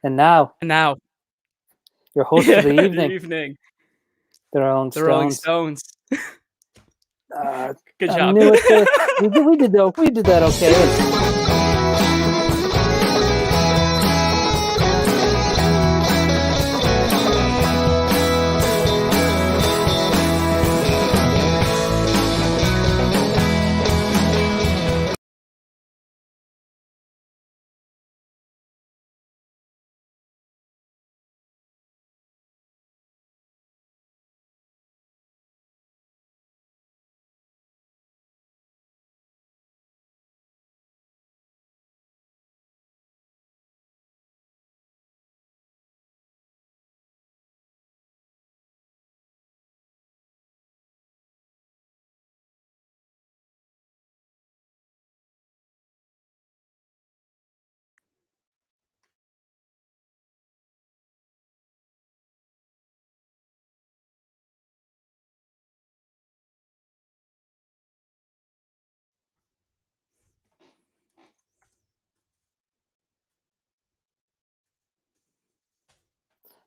And now, And now, your host of yeah, the the evening, evening, the Rolling the Rolling Stones. Stones. Good I'm job. new at this. We did that okay.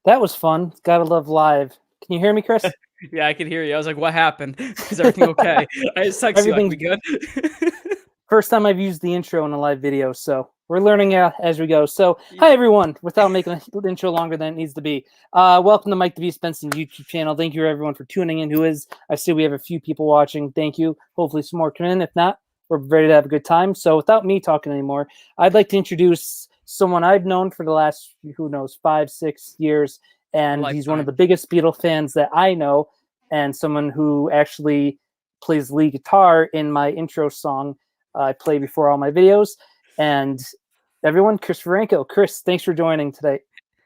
That was fun. Gotta love live. Can you hear me, Chris? Yeah, I could hear you. I was like, "What happened? Is everything okay?" I just text you like, Everything's "We good?" first time I've used the intro in a live video, so we're learning as we go. So, hi everyone. Without making the intro longer than it needs to be, welcome to Mike the Beast Benson YouTube channel. Thank you everyone for tuning in. I see we have a few people watching. Thank you. Hopefully some more come in. If not, we're ready to have a good time. So, without me talking anymore, I'd like to introduce someone I've known for the last 5-6 years, and he's one of Lifetime. the biggest Beatle fans that I know, and someone who actually plays lead guitar in my intro song I play before all my videos. And everyone, Chris Varanko. Chris, thanks for joining today.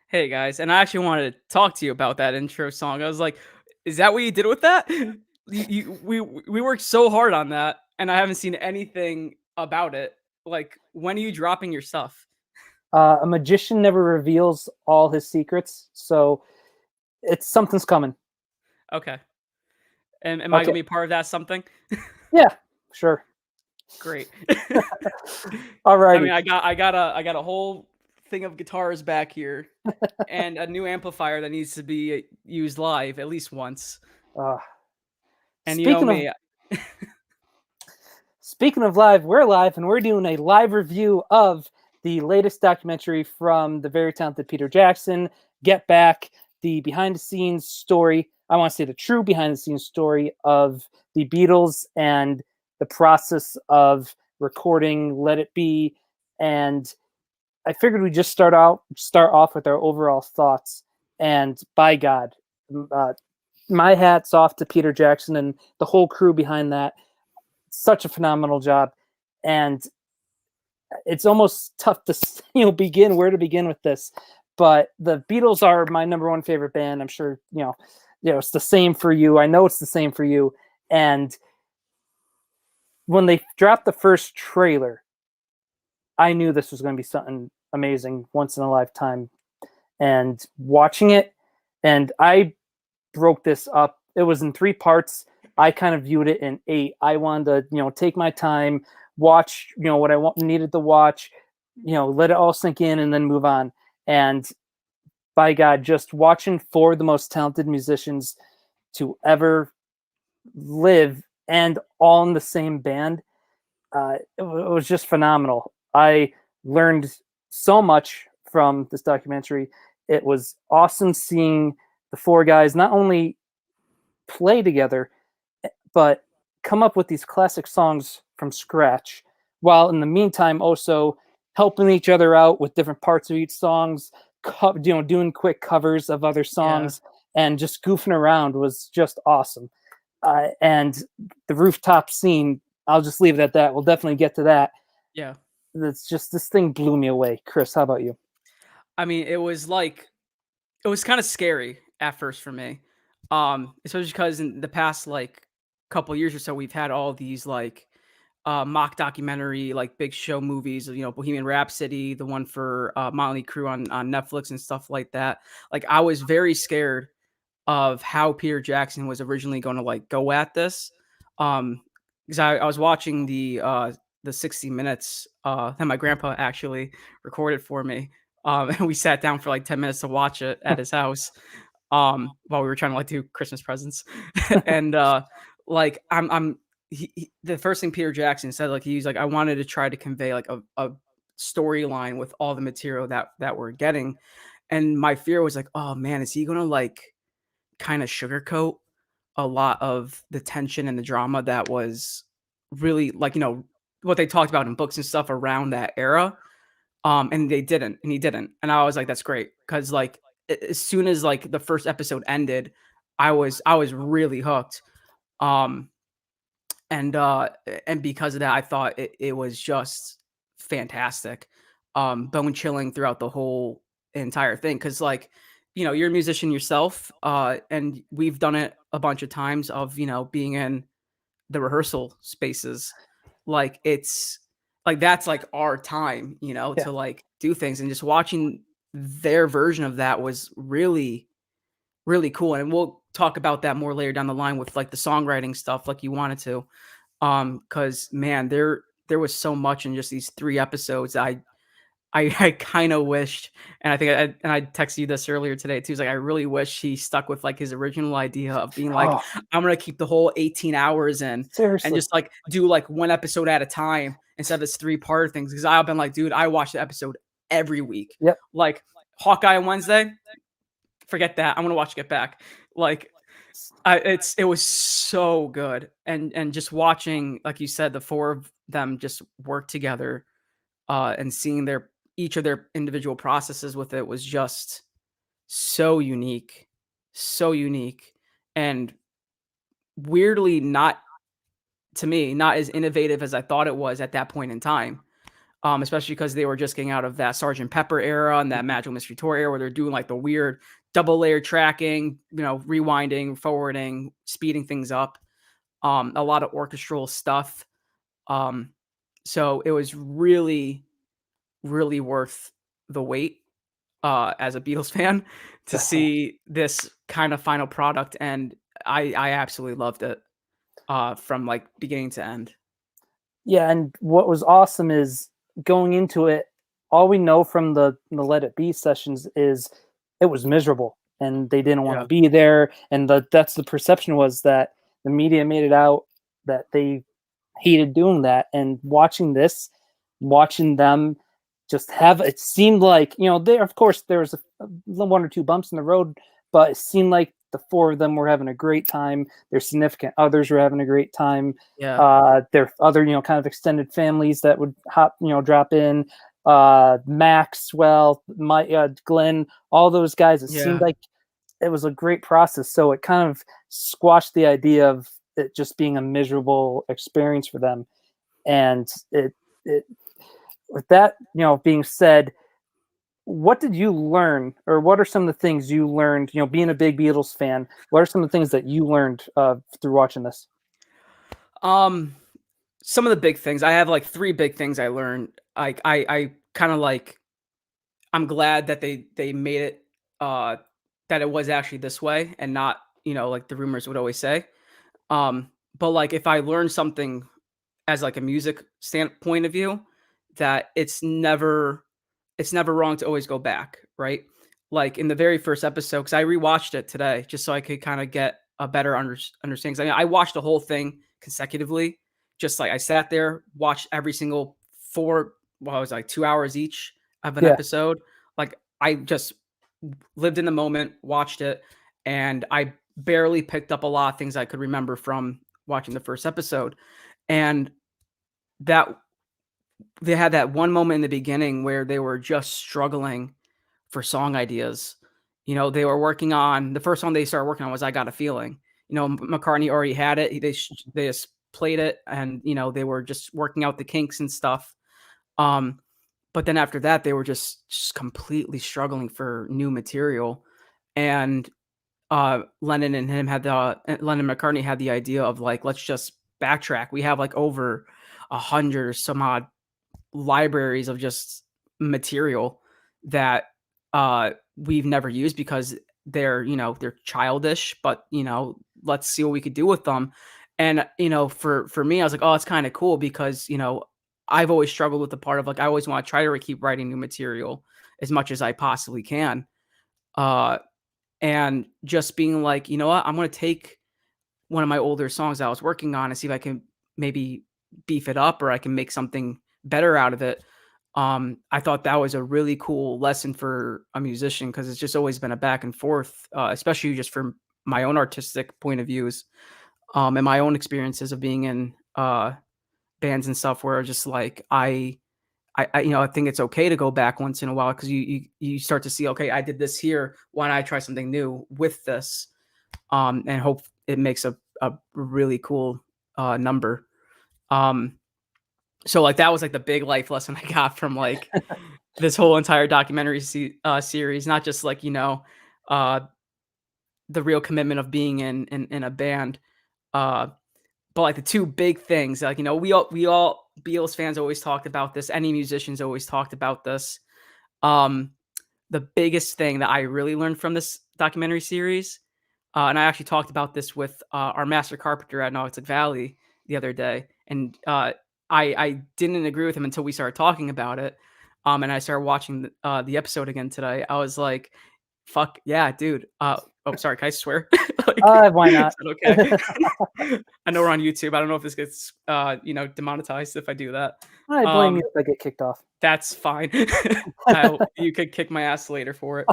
Hey guys, and I actually wanted to talk to you about that intro song. I was like, "Is that what you did with that?" We worked so hard on that, and I haven't seen anything about it. Like, when are you dropping your stuff? A magician never reveals all his secrets, so something's coming. Okay. And am I Okay. gonna be part of that something? Yeah, sure. Great. I mean, Alrighty. I got a whole thing of guitars back here, and a new amplifier that needs to be used live at least once. Uh, And you know speaking of me, speaking of live, we're live, and we're doing a live review of the latest documentary from the very talented Peter Jackson, Get Back, the behind-the-scenes story. I want to say the true behind-the-scenes story of the Beatles and the process of recording Let It Be. And I figured we'd just start off with our overall thoughts. And by God, uh, my hat's off to Peter Jackson and the whole crew behind that. Such a phenomenal job. And it's almost tough to begin where to begin with this. But the Beatles are my number one favorite band. I'm sure it's the same for you. I know it's the same for you. And when they dropped the first trailer, I knew this was going to be something amazing, once in a lifetime. And watching it, and I broke this up. It was in 3 parts. I kind of viewed it in 8. I wanted to, take my time, watch, what I needed to watch, let it all sink in and then move on. And by God, just watching 4 of the most talented musicians to ever live and all in the same band, it was just phenomenal. I learned so much from this documentary. It was awesome seeing the 4 guys not only play together, but come up with these classic songs from scratch, while in the meantime also helping each other out with different parts of each songs, doing quick covers of other yeah, songs, and just goofing around was just awesome. And the Rooftop Scene, I'll just leave it at that. We'll definitely get to that. yeah. That's just, this thing blew me away. Chris, how about you? I mean, it was kind of scary at first for me, especially because in the past like couple years or so, we've had all these like mock documentary, like big show movies, Bohemian Rhapsody, the one for Motley Crue on Netflix and stuff like that. Like, I was very scared of how Peter Jackson was originally going to like go at this, because I was watching the 60 minutes that my grandpa actually recorded for me And we sat down for like 10 minutes to watch it at his house, while we were trying to like do Christmas presents. And like the first thing Peter Jackson said, like he's like, I wanted to try to convey like a storyline with all the material that we're getting. And my fear was like, oh man, is he gonna like kind of sugarcoat a lot of the tension and the drama that was really like, what they talked about in books and stuff around that era. And they didn't, and he didn't. And I was like, that's great. Cause like as soon as like the first episode ended, I was really hooked. Um and because of that, I thought it was just fantastic. Bone chilling throughout the whole entire thing. Cause like, you're a musician yourself, and we've done it a bunch of times of, being in the rehearsal spaces. Like it's like that's like our time, Yeah. to like do things, and just watching their version of that was really, really cool. And we'll talk about that more later down the line with like the songwriting stuff, like you wanted to. Because man, there was so much in just these 3 episodes. I kind of wished, and I think I texted you this earlier today too. It's like I really wish he stuck with like his original idea of being like, Oh, I'm gonna keep the whole 18 hours in, and seriously. just like do like one episode at a time instead of this 3-part things. Because I've been like, dude, I watch the episode every week. Yep. Like Hawkeye on Wednesday, forget that. I'm gonna watch Get Back. Like it was so good, and just watching, like you said, the four of them just work together, and seeing their each of their individual processes with it was just so unique, and weirdly not, to me, not as innovative as I thought it was at that point in time. Especially because they were just getting out of that Sergeant Pepper era and that Mhm. Magical Mystery Tour era where they're doing like the weird double layer tracking, rewinding, forwarding, speeding things up, a lot of orchestral stuff. Um, so it was really, really worth the wait, as a Beatles fan, to Definitely. see this kind of final product, and I absolutely loved it, from like beginning to end. Yeah, and what was awesome is going into it, all we know from the Let It Be sessions is it was miserable and they didn't want to Yeah, be there. And that's the perception was that the media made it out that they hated doing that. And watching this, watching them just have it seemed like, there of course there was one or two bumps in the road, but it seemed like the four of them were having a great time. Their significant others were having a great time. yeah, There other, kind of extended families that would drop in. Maxwell, Glenn, all those guys. It seemed yeah, like it was a great process. So it kind of squashed the idea of it just being a miserable experience for them. And it with that, being said, what did you learn, or what are some of the things you learned? Being a big Beatles fan, what are some of the things that you learned through watching this? um, some of the big things. I have like 3 big things I learned. Like I kind of like, I'm glad that they made it, uh that it was actually this way and not, like the rumors would always say. But like if I learned something as like a music standpoint of view, that it's never wrong to always go back, right? Like in the very first episode, because I rewatched it today just so I could kind of get a better understanding. 'Cause I watched the whole thing consecutively. Just like I sat there, watched every single four, well, it was like 2 hours each of an Yeah, episode. Like I just lived in the moment, watched it, and I barely picked up a lot of things I could remember from watching the first episode. And that they had that one moment in the beginning where they were just struggling for song ideas. They were working on the first song they started working on was "I Got a Feeling." McCartney already had it. They just played it, and they were just working out the kinks and stuff. Um, but then after that, they were just completely struggling for new material, and Lennon and McCartney had the idea of like, let's just backtrack. We have like over 100 or some odd libraries of just material that we've never used because they're childish, but let's see what we could do with them. And for me, I was like, oh, it's kind of cool because I've always struggled with the part of like I always want to try to keep writing new material, as much as I possibly can. And just being like, you know what, I'm going to take one of my older songs I was working on and see if I can maybe beef it up or I can make something better out of it. I thought that was a really cool lesson for a musician because it's just always been a back and forth, especially just from my own artistic point of views, and my own experiences of being in bands and stuff where just like I think it's okay to go back once in a while because you start to see, okay, I did this here. Why don't I try something new with this? And hope it makes a really cool number. So like that was like the big life lesson I got from like this whole entire documentary series, not just like, uh, the real commitment of being in a band, uh, but like the two big things, like, we all Beatles fans always talked about this. Any musicians always talked about this. Um, the biggest thing that I really learned from this documentary series, and I actually talked about this with our master carpenter at Nautic Valley the other day, and I didn't agree with him until we started talking about it. And I started watching the episode again today. I was like, "Fuck yeah, dude!" Oh, sorry, can I swear? Like, Why not? is that okay? I know we're on YouTube. I don't know if this gets demonetized if I do that. I blame you if I get kicked off. That's fine. You could kick my ass later for it.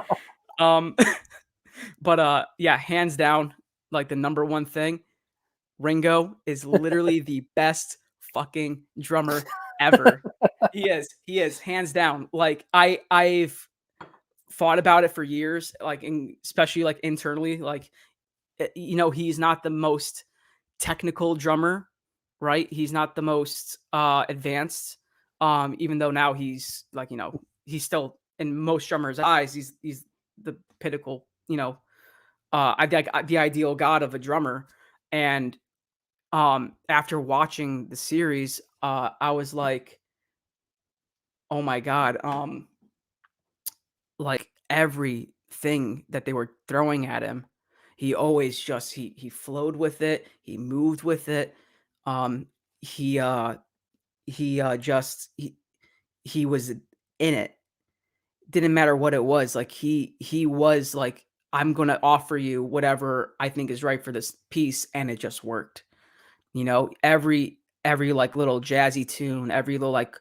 But yeah, hands down, like the number one thing, Ringo is literally the best fucking drummer ever. He is hands down. Like I've thought about it for years, like especially like internally, like he's not the most technical drummer, right? He's not the most advanced. Even though now he's like, he's still in most drummers' eyes, he's the pinnacle, the ideal god of a drummer. And after watching the series, I was like, oh my god, like everything that they were throwing at him, he always just he flowed with it, he moved with it. Um, he just he was in it. Didn't matter what it was. Like he was like, I'm gonna offer you whatever I think is right for this piece, and it just worked. Every like little jazzy tune, every little like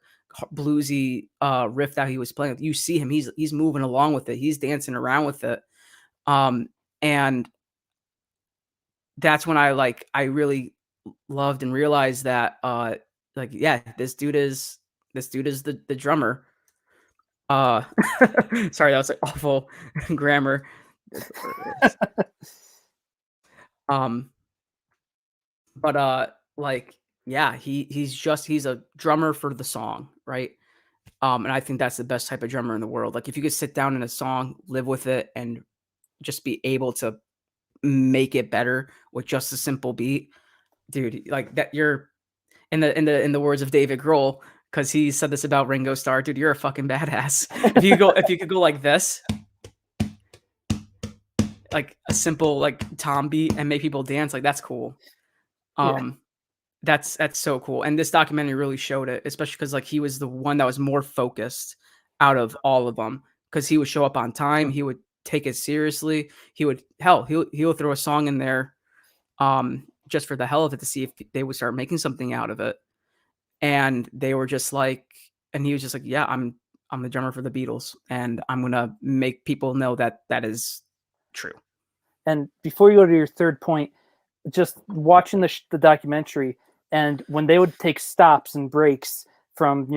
bluesy riff that he was playing with, you see him, he's moving along with it, he's dancing around with it. And that's when I really loved and realized that like, yeah, this dude is the drummer. Sorry, that was like awful grammar. um but like, yeah, he's a drummer for the song, right? And I think that's the best type of drummer in the world. Like if you could sit down in a song, live with it, and just be able to make it better with just a simple beat, dude, like that, you're in the words of David Grohl, because he said this about Ringo Starr, dude, you're a fucking badass. If you could go like this, like a simple like tom beat, and make people dance, like that's cool. Yeah. That's so cool. And this documentary really showed it, especially because like he was the one that was more focused out of all of them, because he would show up on time, he would take it seriously, he'll throw a song in there just for the hell of it, to see if they would start making something out of it. And they were just like, and he was just like, yeah, I'm the drummer for the Beatles, and I'm gonna make people know that that is true. And before you go to your third point, just watching the documentary, and when they would take stops and breaks from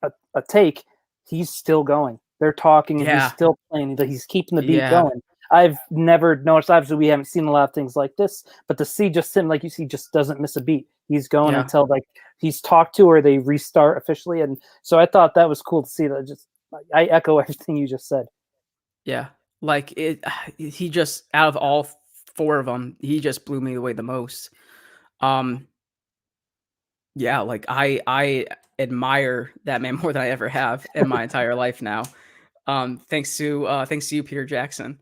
a take, he's still going. They're talking and he's Yeah. still playing. He's keeping the beat Yeah. going. I've never noticed. Obviously, we haven't seen a lot of things like this, but to see just him, like you see, just doesn't miss a beat. He's going Yeah. until like he's talked to or they restart officially. And so I thought that was cool to see. That just I echo everything you just said. Yeah. Like he just, out of all four of them, he just blew me away the most. Yeah, like I admire that man more than I ever have in my entire life now. Thanks to you, Peter Jackson.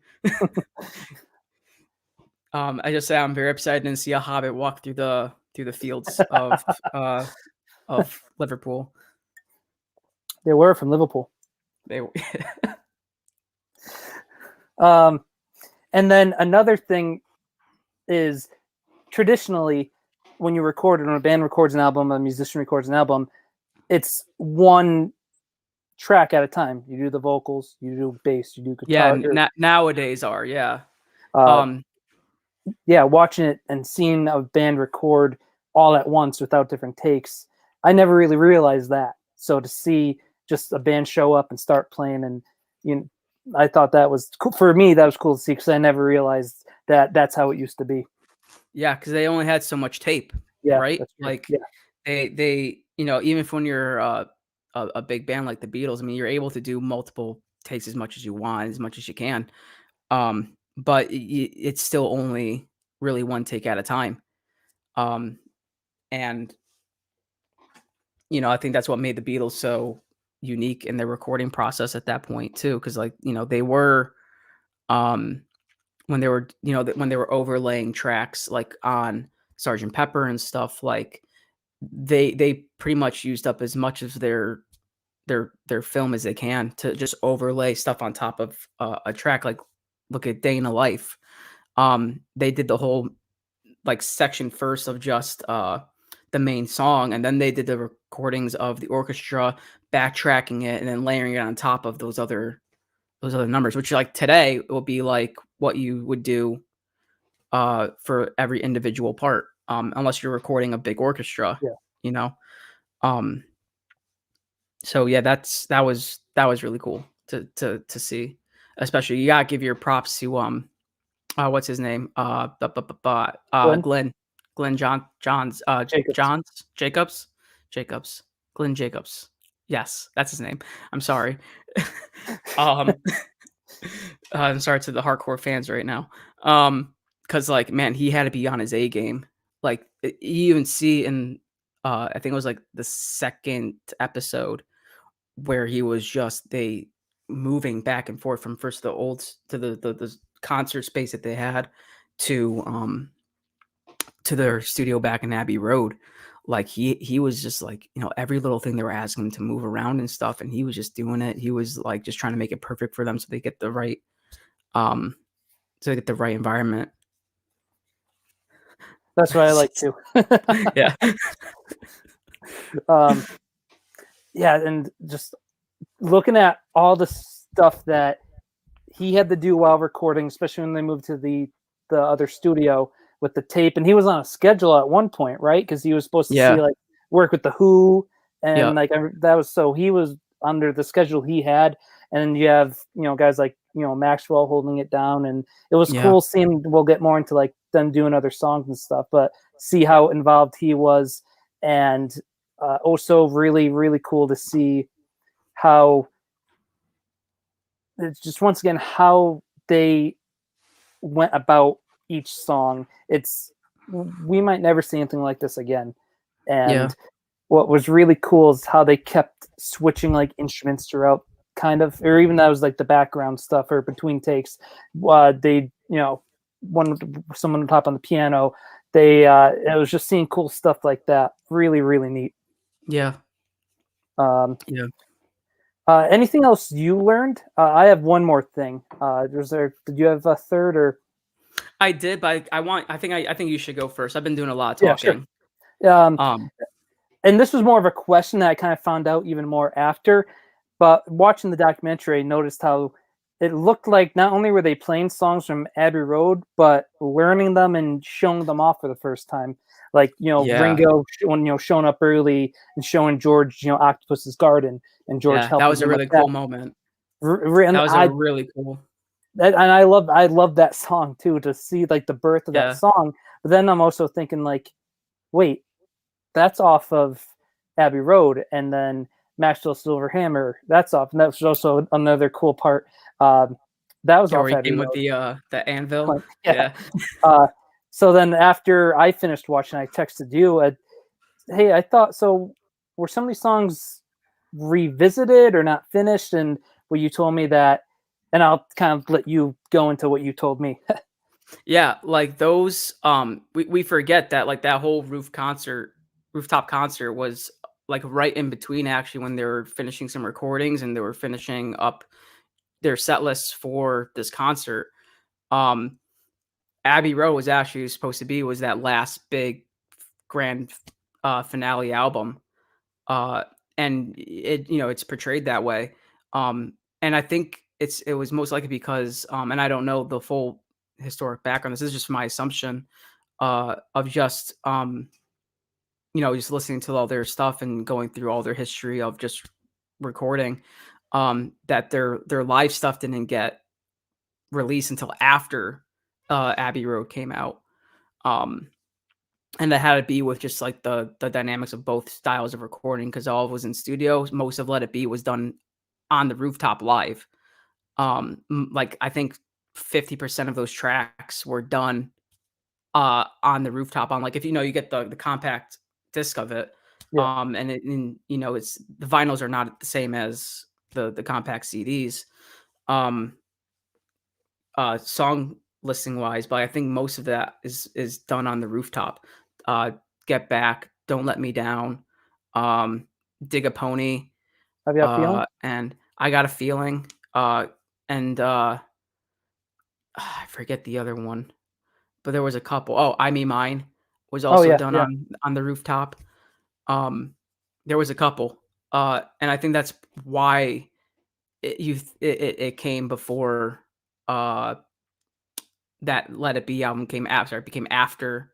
I just say I'm very excited to see a hobbit walk through the fields of Liverpool. They were from Liverpool. They Um, and then another thing is traditionally when you record it, when a band records an album, a musician records an album, it's one track at a time. You do the vocals, you do bass, you do Yeah, guitar. nowadays are, yeah. Uh, Um, yeah, watching it and seeing a band record all at once without different takes, I never really realized that. So to see just a band show up and start playing, and you know, I thought that was cool. For me, that was cool to see because I never realized that that's how it used to be. yeah, because they only had so much tape, Yeah, right? that's true. Like Yeah, they even if when you're a big band like the Beatles, I mean, you're able to do multiple takes as much as you want, as much as you can. But it's still only really one take at a time. Um, and I think that's what made the Beatles so unique in their recording process at that point too, because like they were um when they were when they were overlaying tracks like on Sergeant Pepper and stuff, like they pretty much used up as much of their film as they can to just overlay stuff on top of a track. Like look at Day in a Life. They did the whole like section first of just the main song, and then they did the recordings of the orchestra, backtracking it, and then layering it on top of those other numbers, which like today will be like what you would do for every individual part, unless you're recording a big orchestra, yeah. you know. Um, so yeah, that was really cool to see. Especially you gotta give your props to what's his name? Glenn Glenn Jacobs. Jacobs? Jacobs. Glenn Jacobs. Yes, that's his name. I'm sorry. um I'm sorry to the hardcore fans right now. Because like, man, he had to be on his A game. Like you even see in I think it was like the second episode where he was just they moving back and forth from first the old to the concert space that they had to their studio back in Abbey Road. Like he was just like, every little thing they were asking him to move around and stuff, and he was just doing it. He was like just trying to make it perfect for them so they get the right um environment. That's what I like too. Yeah. um, yeah, and just looking at all the stuff that he had to do while recording, especially when they moved to the other studio with the tape, and he was on a schedule at one point, right? Because he was supposed to see Yeah. like work with the Who, Yeah. and like that was so he was under the schedule he had, and then you have guys like Maxwell holding it down, and it was Yeah. cool seeing. We'll get more into like them doing other songs and stuff, but see how involved he was, and also really really cool to see how it's just once again how they went about each song. It's we might never see anything like this again. Yeah. And what was really cool is how they kept switching like instruments throughout, kind of, or even that was like the background stuff or between takes. They, one someone on top on the piano. They, it was just seeing cool stuff like that. Really, really neat. Yeah. Um, Yeah. Anything else you learned? I have one more thing. Did you have a third or? I did, but I think you should go first. I've been doing a lot of Yeah, sure. talking. Um, Um, and this was more of a question that I kind of found out even more after. But watching the documentary, I noticed how it looked like not only were they playing songs from Abbey Road, but learning them and showing them off for the first time. Like yeah. Ringo, when showing up early and showing George, Octopus's Garden, and George Yeah, that helping was a him with really that. cool moment. And That was a really cool. I love that song too, to see like the birth of that Yeah. song. But then I'm also thinking like, wait, that's off of Abbey Road, and then Maxwell Silverhammer, that's off, and that was also another cool part. That was Yeah, where off he Abbey came with Road. the anvil. Yeah. Yeah. Uh, so then after I finished watching, I texted you, "Hey, I thought so. Were some of these songs revisited or not finished?" And what you told me that, and I'll kind of let you go into what you told me. Yeah, like those we forget that like that whole rooftop concert was like right in between actually when they were finishing some recordings and they were finishing up their set lists for this concert. Um, Abbey Road was actually supposed to be was that last big grand finale album, uh, and it's portrayed that way. And I think it was most likely because, and I don't know the full historic background. This is just my assumption of just just listening to all their stuff and going through all their history of just recording. That their live stuff didn't get released until after Abbey Road came out. Um, and that had to be with just like the dynamics of both styles of recording because all was in studio. Most of Let It Be was done on the rooftop live. Like I think 50% of those tracks were done on the rooftop on like if you get the compact disc of it. Yeah. It's the vinyls are not the same as the compact CDs. Song listing wise, but I think most of that is done on the rooftop. Uh, Get Back, Don't Let Me Down, Dig a Pony, Have you got a feeling? and I Got a Feeling, and I forget the other one, but there was a couple. Oh, I Me Mine was Oh also yeah, done yeah. on the rooftop. Um, there was a couple, and I think that's why it came before that Let It Be album became after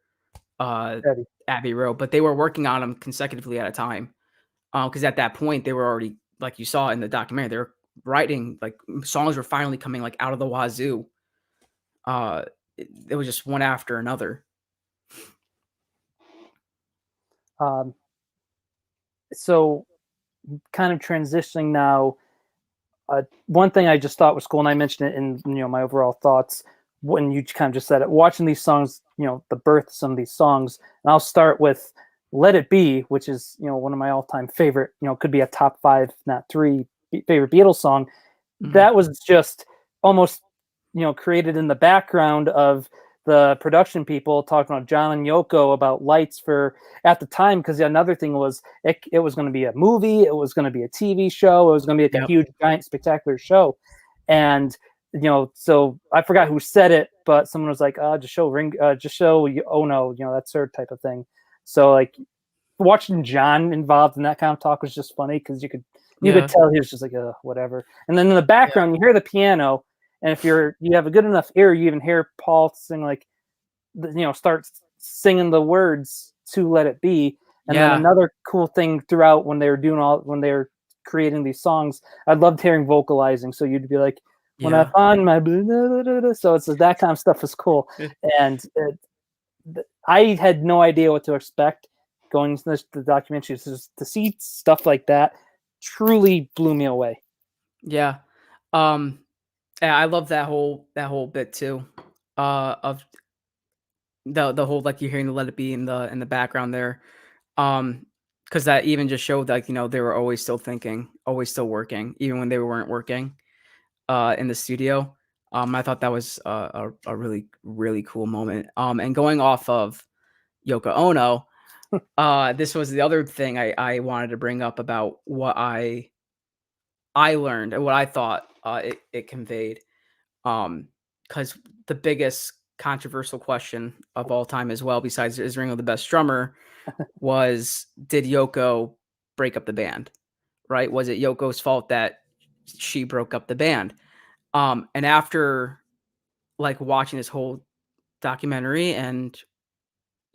uh, Eddie. Abbey Road, but they were working on them consecutively at a time. Because at that point they were already, like you saw in the documentary, they were writing like songs were finally coming like out of the wazoo. It was just one after another. Um, so kind of transitioning now. One thing I just thought was cool, and I mentioned it in my overall thoughts when you kind of just said it. Watching these songs, the birth of some of these songs, and I'll start with "Let It Be," which is one of my all-time favorite. Could be a top 5, if not 3, favorite Beatles song. Mhm. That was just almost created in the background of the production people talking about John and Yoko about lights for at the time, because another thing was it was going to be a movie, it was going to be a TV show, it was going to be like a Yep. huge giant spectacular show. And so I forgot who said it, but someone was like, just show ring just show oh no, that sort of type of thing. So like watching John involved in that kind of talk was just funny because you could Yeah. tell he was just like whatever. And then in the Yeah. background you hear the piano, and if you have a good enough ear, you even hear Paul sing like start singing the words to Let It Be. And then Yeah. another cool thing throughout when they were creating these songs, I loved hearing vocalizing. So you'd be like, when I Yeah. find my so it's that kind of stuff is cool. And I had no idea what to expect going into the documentary. So to see stuff like that truly blew me away. Yeah. Um, yeah, I love that whole bit too. Of the whole like you're hearing the Let It Be in the background there. Because that even just showed like, they were always still thinking, always still working, even when they weren't working in the studio. I thought that was a really, really cool moment. And going off of Yoko Ono, this was the other thing I wanted to bring up about what I learned and what I thought it conveyed. Because the biggest controversial question of all time as well, besides is Ringo the best drummer, was did Yoko break up the band? Right? Was it Yoko's fault that she broke up the band? And after like watching this whole documentary and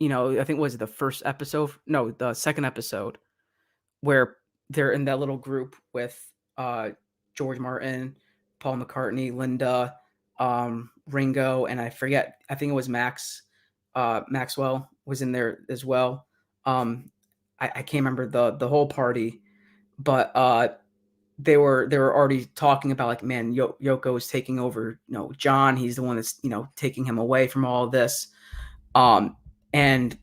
I think was it the first episode? No, the second episode where they're in that little group with uh George Martin, Paul McCartney, Linda, Ringo, and I forget, I think it was Maxwell was in there as well. Um I can't remember the whole party, but they were already talking about like, man, Yoko is taking over, John, he's the one that's, taking him away from all of this. And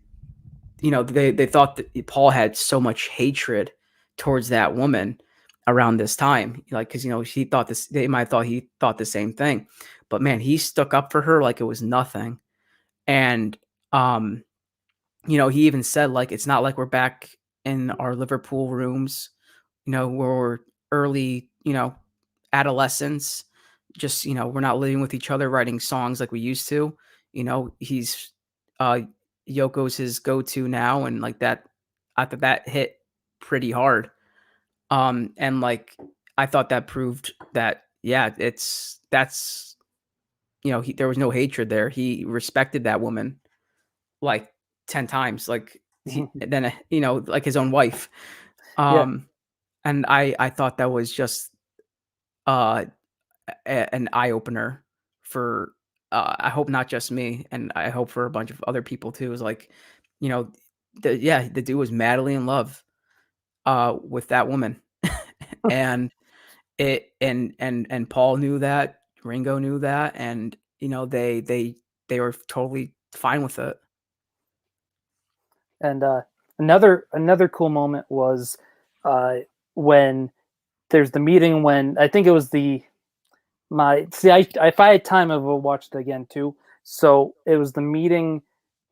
they thought that Paul had so much hatred towards that woman around this time, like because he thought this, they might have thought he thought the same thing, but man, he stuck up for her like it was nothing. And um, he even said like it's not like we're back in our Liverpool rooms, where we're early, adolescents. just, we're not living with each other, writing songs like we used to. He's uh Yoko's his go-to now, and like that, I thought that hit pretty hard. And like I thought that proved that, yeah, that's there was no hatred there. He respected that woman like 10 times, like then like his own wife. Yeah. Um and I thought that was just uh an eye opener for, I hope not just me, and I hope for a bunch of other people too. Is like, you know, the dude was madly in love with that woman. And and Paul knew that, Ringo knew that, and they were totally fine with it. And another cool moment was uh, when there's the meeting when I think it was the my see I if I had time I would watch it again too. So it was the meeting.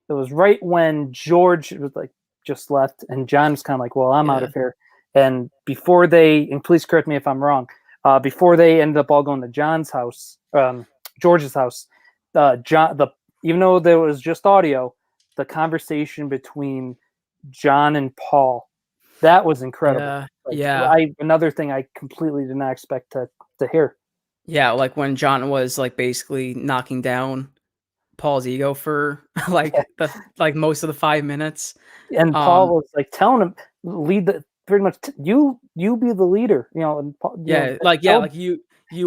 It was right when George was like just left, and John was kind of like, "Well, I'm out Yeah. of here." And before they, and please correct me if I'm wrong, before they ended up all going to John's house, George's house, John, even though there was just audio, the conversation between John and Paul, that was incredible. Yeah. Like Yeah. another thing I completely did not expect to hear. Yeah, like when John was like basically knocking down Paul's ego for Yeah. like most of the 5 minutes. And Paul Um was like telling him, lead the pretty much you be the leader, and Paul, yeah, tell. like you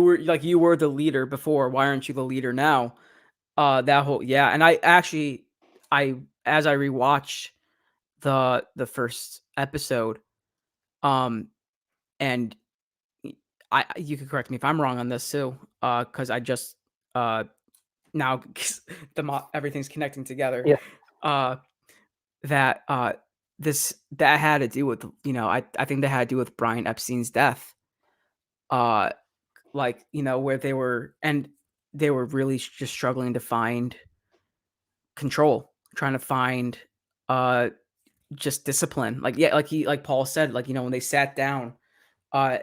were the leader before. Why aren't you the leader now? That whole, yeah, and I actually, I as I rewatched the first episode, um, and you could correct me if I'm wrong on this too, because I just now everything's connecting together. Yeah. Uh, that this that had to do with, I think that had to do with Brian Epstein's death. Uh, like, where they were really just struggling to find control, trying to find uh just discipline. Like, yeah, like Paul said, like, when they sat down,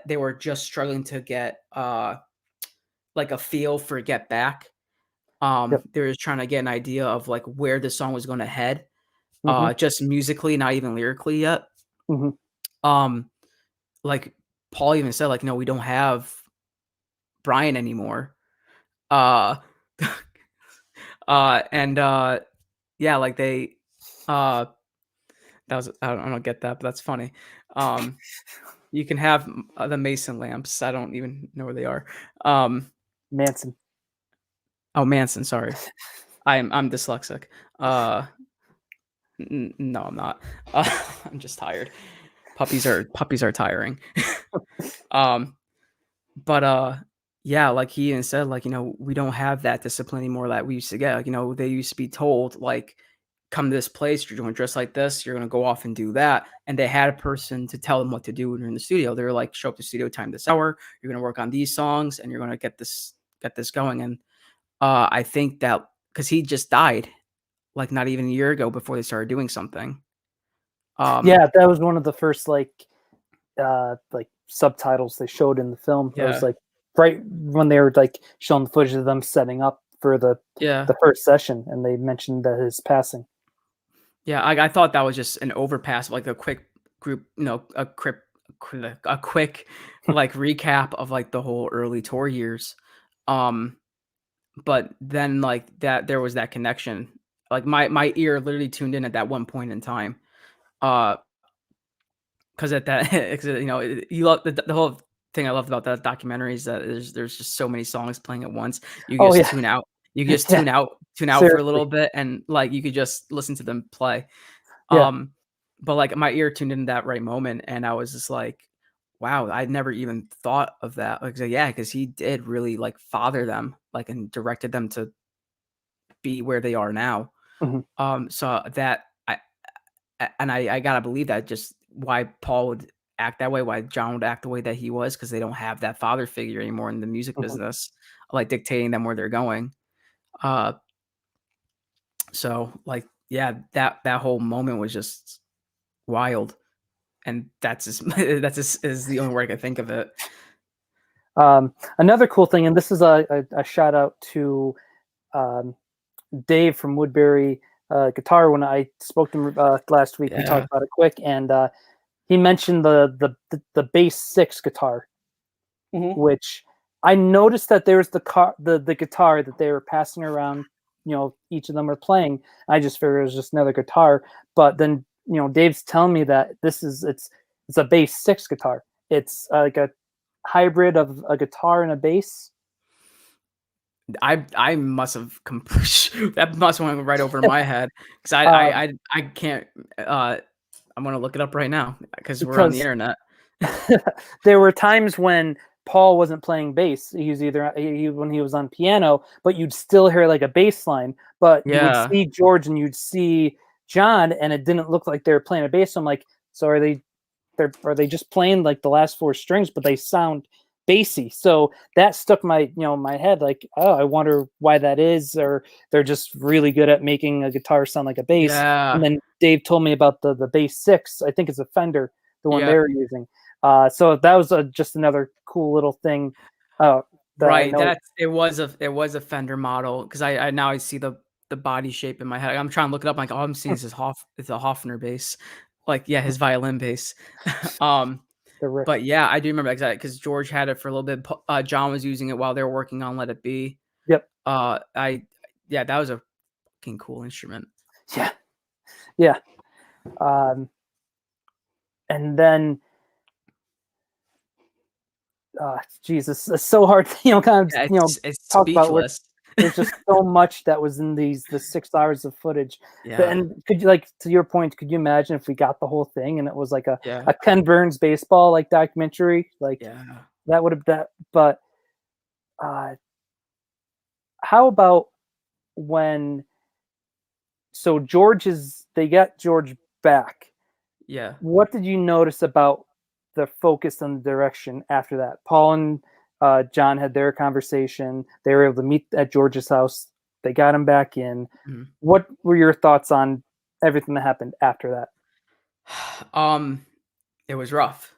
they were just struggling to get like a feel for Get Back. Yep. They were just trying to get an idea of like where the song was going to head, Hmm. just musically, not even lyrically yet. Hmm. Um, like Paul even said, like, we don't have Brian anymore. Uh, and yeah, like they, uh, that was, I don't get that, but that's funny. Um, you can have the Mason lamps. I don't even know where they are. Um, Manson. oh, Manson. Sorry, I'm dyslexic. Uh, no, I'm not. I'm just tired. Puppies are tiring. um, but yeah, like he even said, like, we don't have that discipline anymore that we used to get. Like, they used to be told, like, come to this place, you're going to dress like this, you're going to go off and do that. And they had a person to tell them what to do when you're in the studio. They were like, show up to studio time this hour, you're going to work on these songs, and you're going to get this going. And I think that because he just died like not even a year ago before they started doing something. Yeah, that was one of the first like subtitles they showed in the film. It was Yeah. like right when they were like showing the footage of them setting up for Yeah. the first session, and they mentioned that his passing. Yeah, I thought that was just an overpass, like a quick group, a quick like recap of like the whole early tour years. Um, but then like that there was that connection. Like my ear literally tuned in at that one point in time. Uh, because at that, 'cause, you love the whole thing I loved about that documentary is that there's just so many songs playing at once. You could Oh just yeah. tune out. You could just Yeah, tune out for a little seriously. bit, and like you could just listen to them play. Yeah. Um, but like my ear tuned in that right moment, and I was just like, wow, I'd never even thought of that. Like, so yeah, because he did really like father them, like, and directed them to be where they are now. Hmm. So that I gotta believe that just why Paul would act that way, why John would act the way that he was, because they don't have that father figure anymore in the music Hmm. business, like dictating them where they're going. Uh, so like, yeah, that whole moment was just wild. And that's just is the only way I can think of it. Another cool thing, and this is a shout out to um, Dave from Woodbury Guitar. When I spoke to him last week, we Yeah. talked about it quick, and he mentioned the bass 6 guitar, Mhm. which I noticed that there was the guitar that they were passing around. Each of them were playing. I just figured it was just another guitar, but then Dave's telling me that it's a bass 6 guitar. It's like a hybrid of a guitar and a bass. I must have that must have went right over my head because Um, I can't. I'm gonna look it up right now because we're on the because internet. there were times when Paul wasn't playing bass. He was when he was on piano, but you'd still hear like a bass line. But you would Yeah. see George and you'd see John, and it didn't look like they were playing a bass. So I'm like, so are they just playing like the last 4 strings, but they sound bassy? So that stuck my head. Like, oh, I wonder why that is, or they're just really good at making a guitar sound like a bass. And Yeah. then Dave told me about the bass 6. I think it's a Fender, the one Yeah. they're using. So that was just another cool little thing that I Right. know. It was a Fender model because I now I see the body shape in my head. I'm trying to look it up. Like all I'm seeing is it's a Hofner bass, like yeah, his violin bass. um, The riff. but yeah, I do remember exactly because George had it for a little bit. John was using it while they were working on Let It Be. Yep. I yeah, that was a fucking cool instrument. Yeah. Yeah. Um, and then Jesus, it's so hard to kind of Yeah, it's talk about. Where speechless. there's just so much that was in the 6 hours of footage. Yeah, And could you, like, to your point, could you imagine if we got the whole thing and it was like a yeah, Ken Burns baseball like documentary? Like yeah, that would have that. But uh, how about when they got George back? yeah. What did you notice about the focus and the direction after that? Paul and John had their conversation. They were able to meet at George's house. They got him back in. Mhm. What were your thoughts on everything that happened after that? Um, it was rough.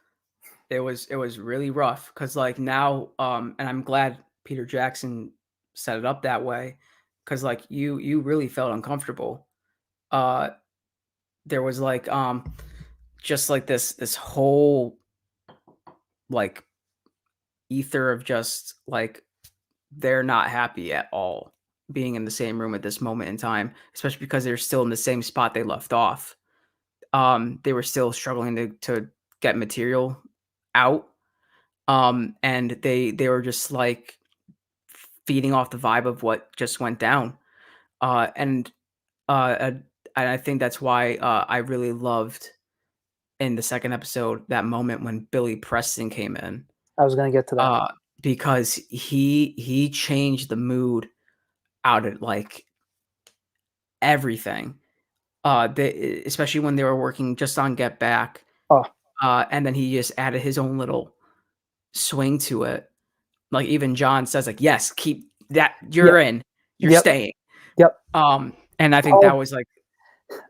It was really rough because like now, and I'm glad Peter Jackson set it up that way because like you really felt uncomfortable. Uh, there was like just like this whole like ether of just like they're not happy at all being in the same room at this moment in time, especially because they're still in the same spot they left off. They were still struggling to get material out. And they were just like feeding off the vibe of what just went down. And and I think that's why I really loved in the second episode that moment when Billy Preston came in. I was going to get to that. Uh, because he changed the mood out of like everything. Especially when they were working just on Get Back. Oh, And then he just added his own little swing to it. Like even John says, like, yes, keep that yep, you're in, you're yep, staying. yep. And I think that Paul, was like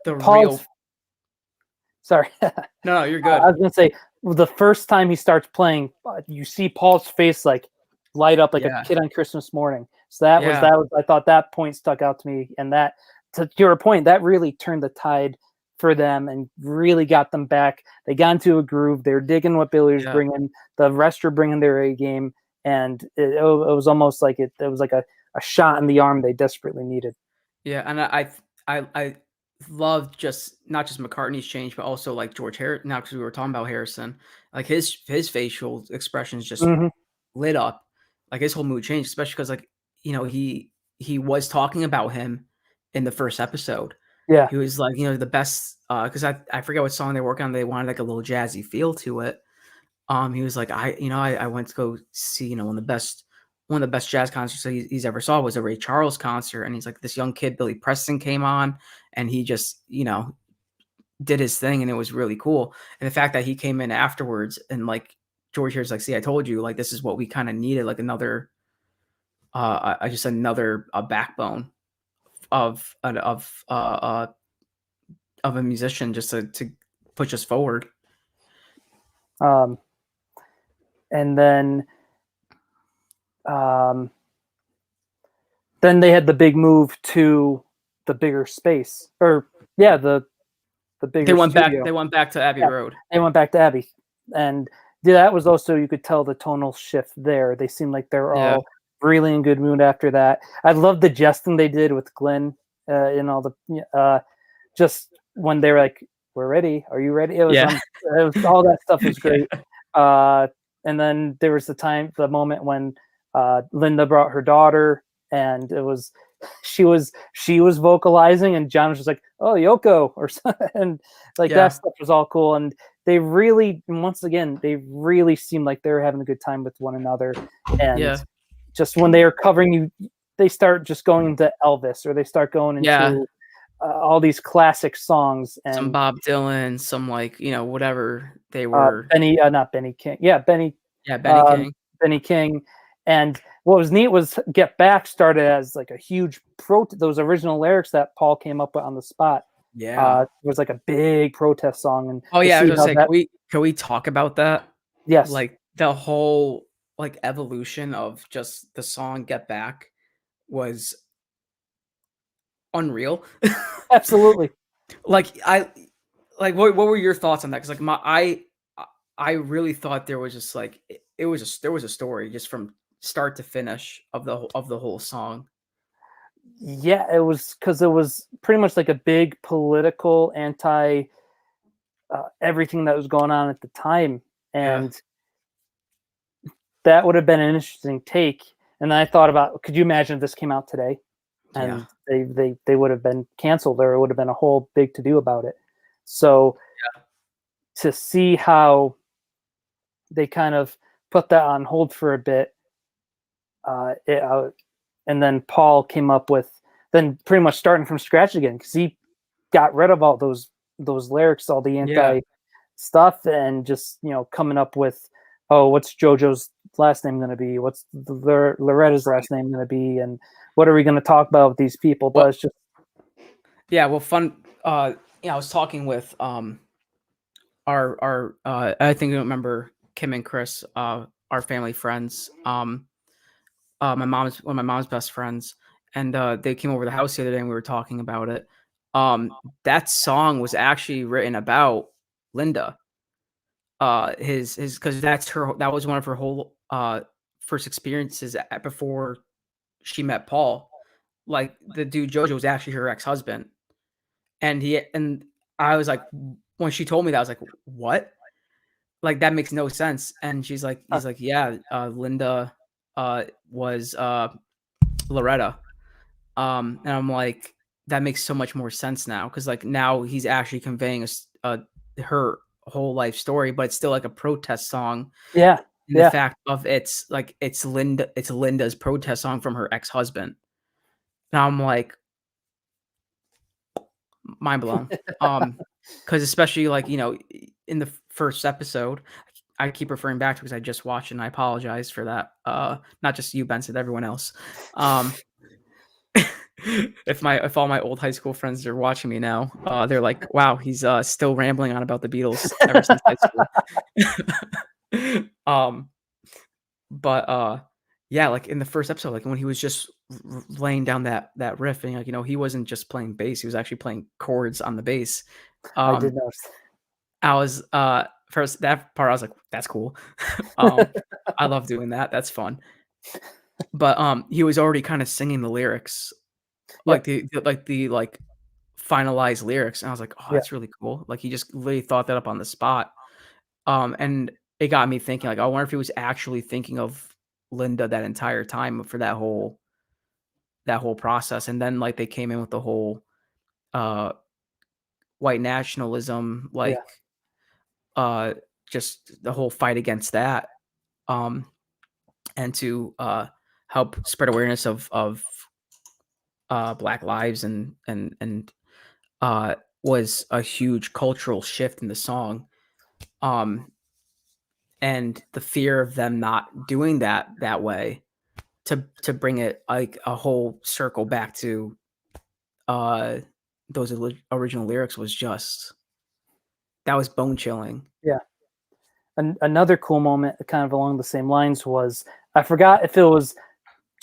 the Paul's, real sorry. no, you're I good. was going to say, the first time he starts playing, you see Paul's face like light up like a Yeah. kid on Christmas morning. So that was Yeah. that was I thought that point stuck out to me, and that, to your point, that really turned the tide for them and really got them back. They got into a groove. They were digging what Billy was Yeah. bringing. The rest were bringing their A game, and it was almost like it was like a shot in the arm they desperately needed. Yeah. And I loved just not just McCartney's change, but also like George Harrison. Now, because we were talking about Harrison, like his facial expressions just Hmm. lit up. Like his whole mood changed, especially because like he was talking about him in the first episode. Yeah, He was like, the best because I forget what song they were working on. They wanted like a little jazzy feel to it. He was like, I went to go see, one of the best jazz concerts he's ever saw was a Ray Charles concert. And he's like, this young kid, Billy Preston, came on and he just, did his thing and it was really cool. And the fact that he came in afterwards and like George here's like, see, I told you, like this is what we kind of needed, like another just another backbone of a musician just to push us forward. um, and then um, then they had the big move to the bigger space, or yeah, the They bigger went back. studio. They went back to Abbey Yeah, Road. they went back to Abbey, and that was also, you could tell the tonal shift there. They seemed like they were Yeah. all really in good mood after that. I love the jesting they did with Glenn in all the just when they were like, "We're ready. Are you ready?" Yeah. It was all that stuff was Yeah. great. And then there was the moment when Linda brought her daughter, and it was she was vocalizing, and John was just like, "Oh, Yoko," or something, and like that Yeah. stuff was all cool. And they really, once again, they really seemed like they were having a good time with one another. And Yeah. just when they are covering you, they start just going into Elvis, or they start going Yeah. into all these classic songs. Some And Bob Dylan, some like, whatever they were. Benny, not Benny King, yeah, Yeah, Benny um, King. Benny King. And what was neat was Get Back started as like a huge those original lyrics that Paul came up with on the spot. Yeah. Was like a big protest song, and Oh to yeah, I was see gonna how say, that, can we talk about that? yes, Like the whole like evolution of just the song Get Back was unreal. absolutely, Like what were your thoughts on that? Because like I really thought there was just like it was just there was a story just from start to finish of the whole song. yeah, it was because it was pretty much like a big political anti everything that was going on at the time. Yeah. And that would have been an interesting take. And then I thought about, could you imagine if this came out today Yeah. and they would have been canceled, or it would have been a whole big to do about it. So to see how they kind of put that on hold for a bit, it, and then Paul came up with, then pretty much starting from scratch again, because he got rid of all those lyrics, all the Yeah. anti stuff, and just coming up with, oh, what's JoJo's last name going to be? What's Loretta's Right. last name going to be? And what are we going to talk about with these people? But Well, it's just yeah, well fun I was talking with our I think I remember Kim and Chris, our family friends. My mom's one of my mom's best friends, and they came over to the house the other day and we were talking about it. That song was actually written about Linda. His because that was one of her whole first experiences before she met Paul. Like the dude Jojo was actually her ex-husband. And I was like, when she told me that, I was like, "What? Like that makes no sense." And uh, he's like, "Yeah, Linda was Loretta." And I'm like, that makes so much more sense now because like now he's actually conveying her whole life story, but it's still like a protest song yeah, in the yeah. fact of it's Linda's protest song from her ex-husband. Now I'm like, mind blown. Because especially like, in the first episode, I keep referring back to because I just watched it and I apologize for that. Not just you, Benson, everyone else. Um, if all my old high school friends are watching me now, they're like, wow, he's still rambling on about the Beatles ever since high school. um, but yeah, like in the first episode, like when he was just laying down that riff, and like he wasn't just playing bass, he was actually playing chords on the bass. I did Um, notice. I was first that part I was like, that's cool. um, I love doing that. That's fun. But he was already kind of singing the lyrics, like Yep, the finalized lyrics, and I was like, oh, yeah, that's really cool. Like he just really thought that up on the spot. And it got me thinking, like, I wonder if he was actually thinking of Linda that entire time for that whole process. And then like they came in with the whole uh white nationalism, yeah, like uh just the whole fight against that. Um and to help spread awareness of black lives and was a huge cultural shift in the song. Um and the fear of them not doing that way to bring it like a whole circle back to uh those original lyrics was just that was bone chilling. yeah. Another cool moment, kind of along the same lines, was I forgot if it was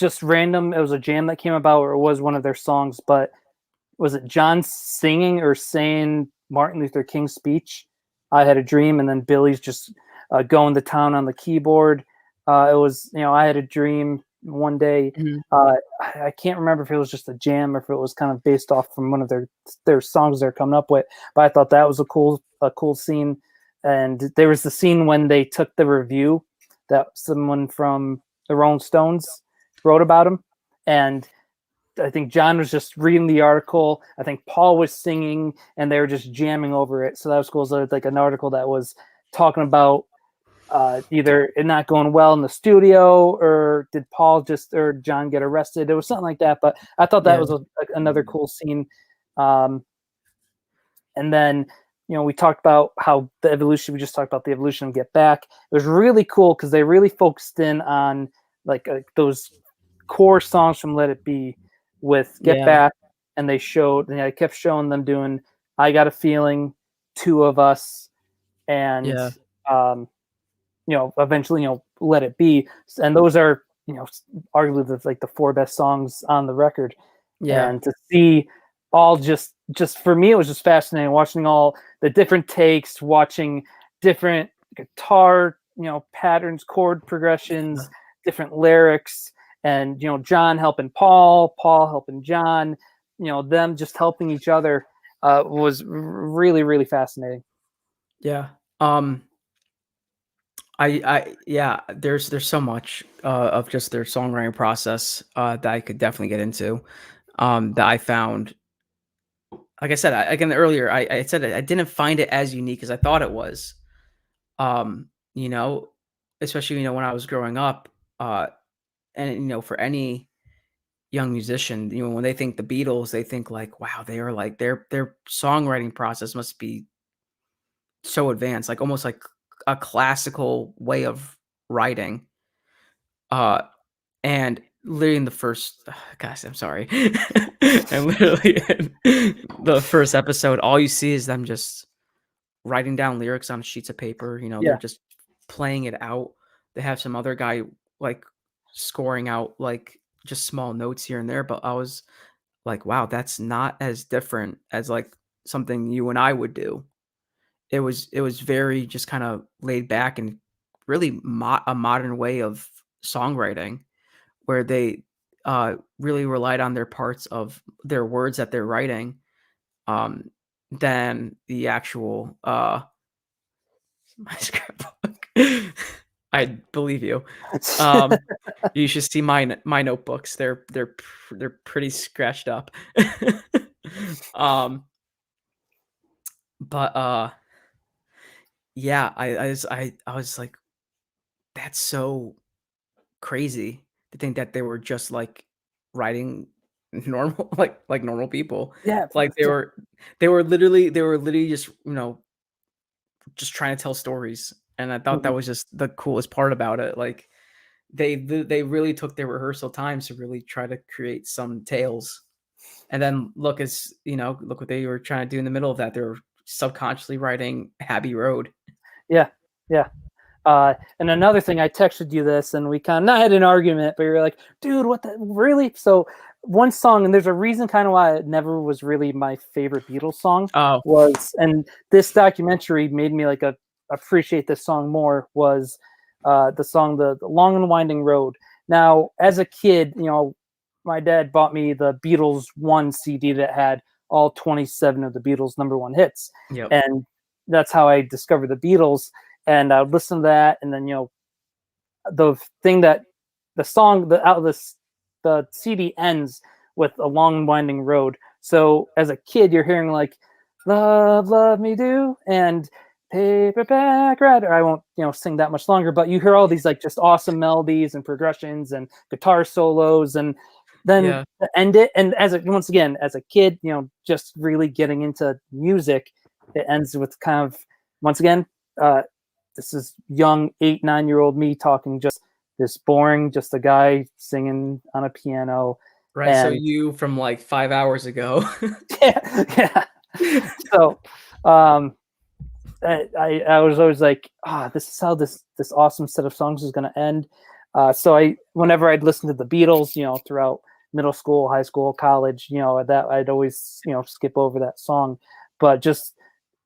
just random. It was a jam that came about, or it was one of their songs. But was it John singing or saying Martin Luther King's speech? I had a dream, and then Billy's just going to town on the keyboard. It was, I had a dream one day. Mhm. I can't remember if it was just a jam or if it was kind of based off from one of their songs they're coming up with. But I thought that was a cool scene. And there was the scene when they took the review that someone from the Rolling Stones wrote about him, and I think John was just reading the article. I think Paul was singing, and they were just jamming over it. So that was cool. So like an article that was talking about either it not going well in the studio, or did Paul or John get arrested? It was something like that. But I thought that Yeah. was another cool scene. And then, we talked about how the evolution, we just talked about the evolution of Get Back. It was really cool because they really focused in on like those core songs from Let It Be with Get Yeah. Back. And they kept showing them doing I Got a Feeling, Two of Us, and, Yeah. Eventually, Let It Be. And those are, arguably the four best songs on the record. Yeah. And to see all just for me, it was just fascinating watching all the different takes, watching different guitar, patterns, chord progressions, different lyrics, and, John helping Paul helping John, them just helping each other, was really, really fascinating. Yeah. Yeah, there's so much of just their songwriting process that I could definitely get into. That I found, like I said, again earlier, I said I didn't find it as unique as I thought it was. Um, you know, especially when I was growing up, and for any young musician, when they think the Beatles, they think like, wow, they are like their songwriting process must be so advanced, like almost like a classical way of writing. Uh, and literally in the first gosh, I'm sorry. And literally in the first episode, all you see is them just writing down lyrics on sheets of paper. They're Yeah. just playing it out. They have some other guy like scoring out like just small notes here and there, but I was like, wow, that's not as different as like something you and I would do. It was very just kind of laid back and really a modern way of songwriting where they really relied on their parts of their words that they're writing um, than the actual my scrapbook. I believe you. Um, you should see my notebooks. They're pretty scratched up. um, but yeah, I was like, that's so crazy to think that they were just like writing normal like normal people. Yeah. Like they were literally just just trying to tell stories. And I thought that Mhm. was just the coolest part about it. Like they really took their rehearsal times to really try to create some tales. And then look what they were trying to do in the middle of that. They were subconsciously writing Abbey Road. Yeah. Yeah. And another thing, I texted you this, and we kind of not had an argument, but you were like, "Dude, what the really?" So one song, and there's a reason kind of why it never was really my favorite Beatles song Oh, was, and this documentary made me like appreciate this song more. Was the song the Long and Winding Road. Now, as a kid, my dad bought me the Beatles one CD that had all 27 of the Beatles number one hits, yep. and that's how I discovered the Beatles. And I would listen to that, and then the thing that the song the CD ends with a long winding road. So as a kid, you're hearing like "Love, Love Me Do" and "Paperback Writer." I won't sing that much longer, but you hear all these like just awesome melodies and progressions and guitar solos, and then Yeah. to end it. And once again, as a kid, just really getting into music, it ends with kind of once again. This is young 8, 9 year old me talking, just this boring, just a guy singing on a piano. Right. So And you from like 5 hours ago. yeah, yeah. So um I was always like, this is how this awesome set of songs is going to end. So whenever I'd listen to the Beatles, throughout middle school, high school, college, that I'd always, skip over that song. But just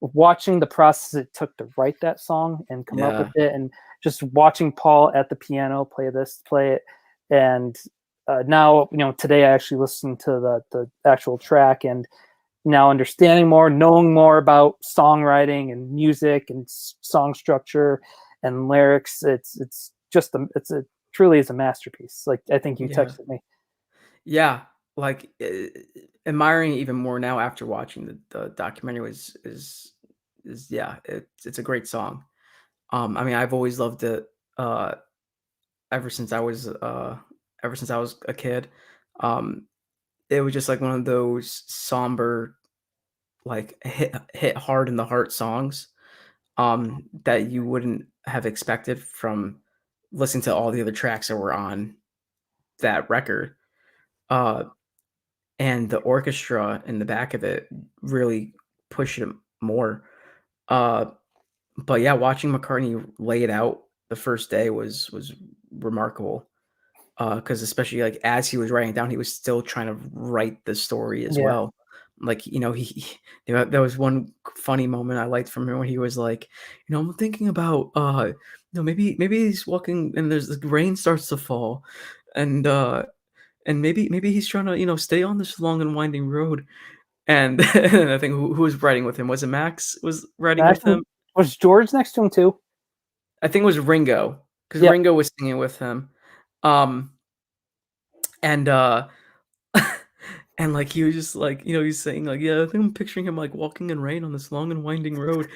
watching the process it took to write that song and come up with Yeah. it, and just watching Paul at the piano play it, and now today I actually listened to the actual track, and now understanding more, knowing more about songwriting and music and song structure and lyrics. It's just a truly is a masterpiece. Like I think you Yeah. texted me. Yeah. Like, admiring it even more now after watching the documentary is yeah, it's a great song. I mean, I've always loved it, uh, ever since I was, a kid. Um, it was just like one of those somber, like, hit hard in the heart songs, that you wouldn't have expected from listening to all the other tracks that were on that record. Uh, and the orchestra in the back of it really pushed it more. Uh, but yeah, watching McCartney lay it out the first day was remarkable. Because especially, like, as he was writing it down, he was still trying to write the story as Yeah. well. Like, there was one funny moment I liked from him when he was like, "I'm thinking about, maybe he's walking and there's the rain starts to fall, and, maybe he's trying to, stay on this long and winding road." And and I think who was writing with him? Was it Max was writing with him? Was George next to him too? I think it was Ringo, because Yep. Ringo was singing with him. Um, and, and, like, he was just, like, he's saying, like, "Yeah, I think I'm picturing him, like, walking in rain on this long and winding road."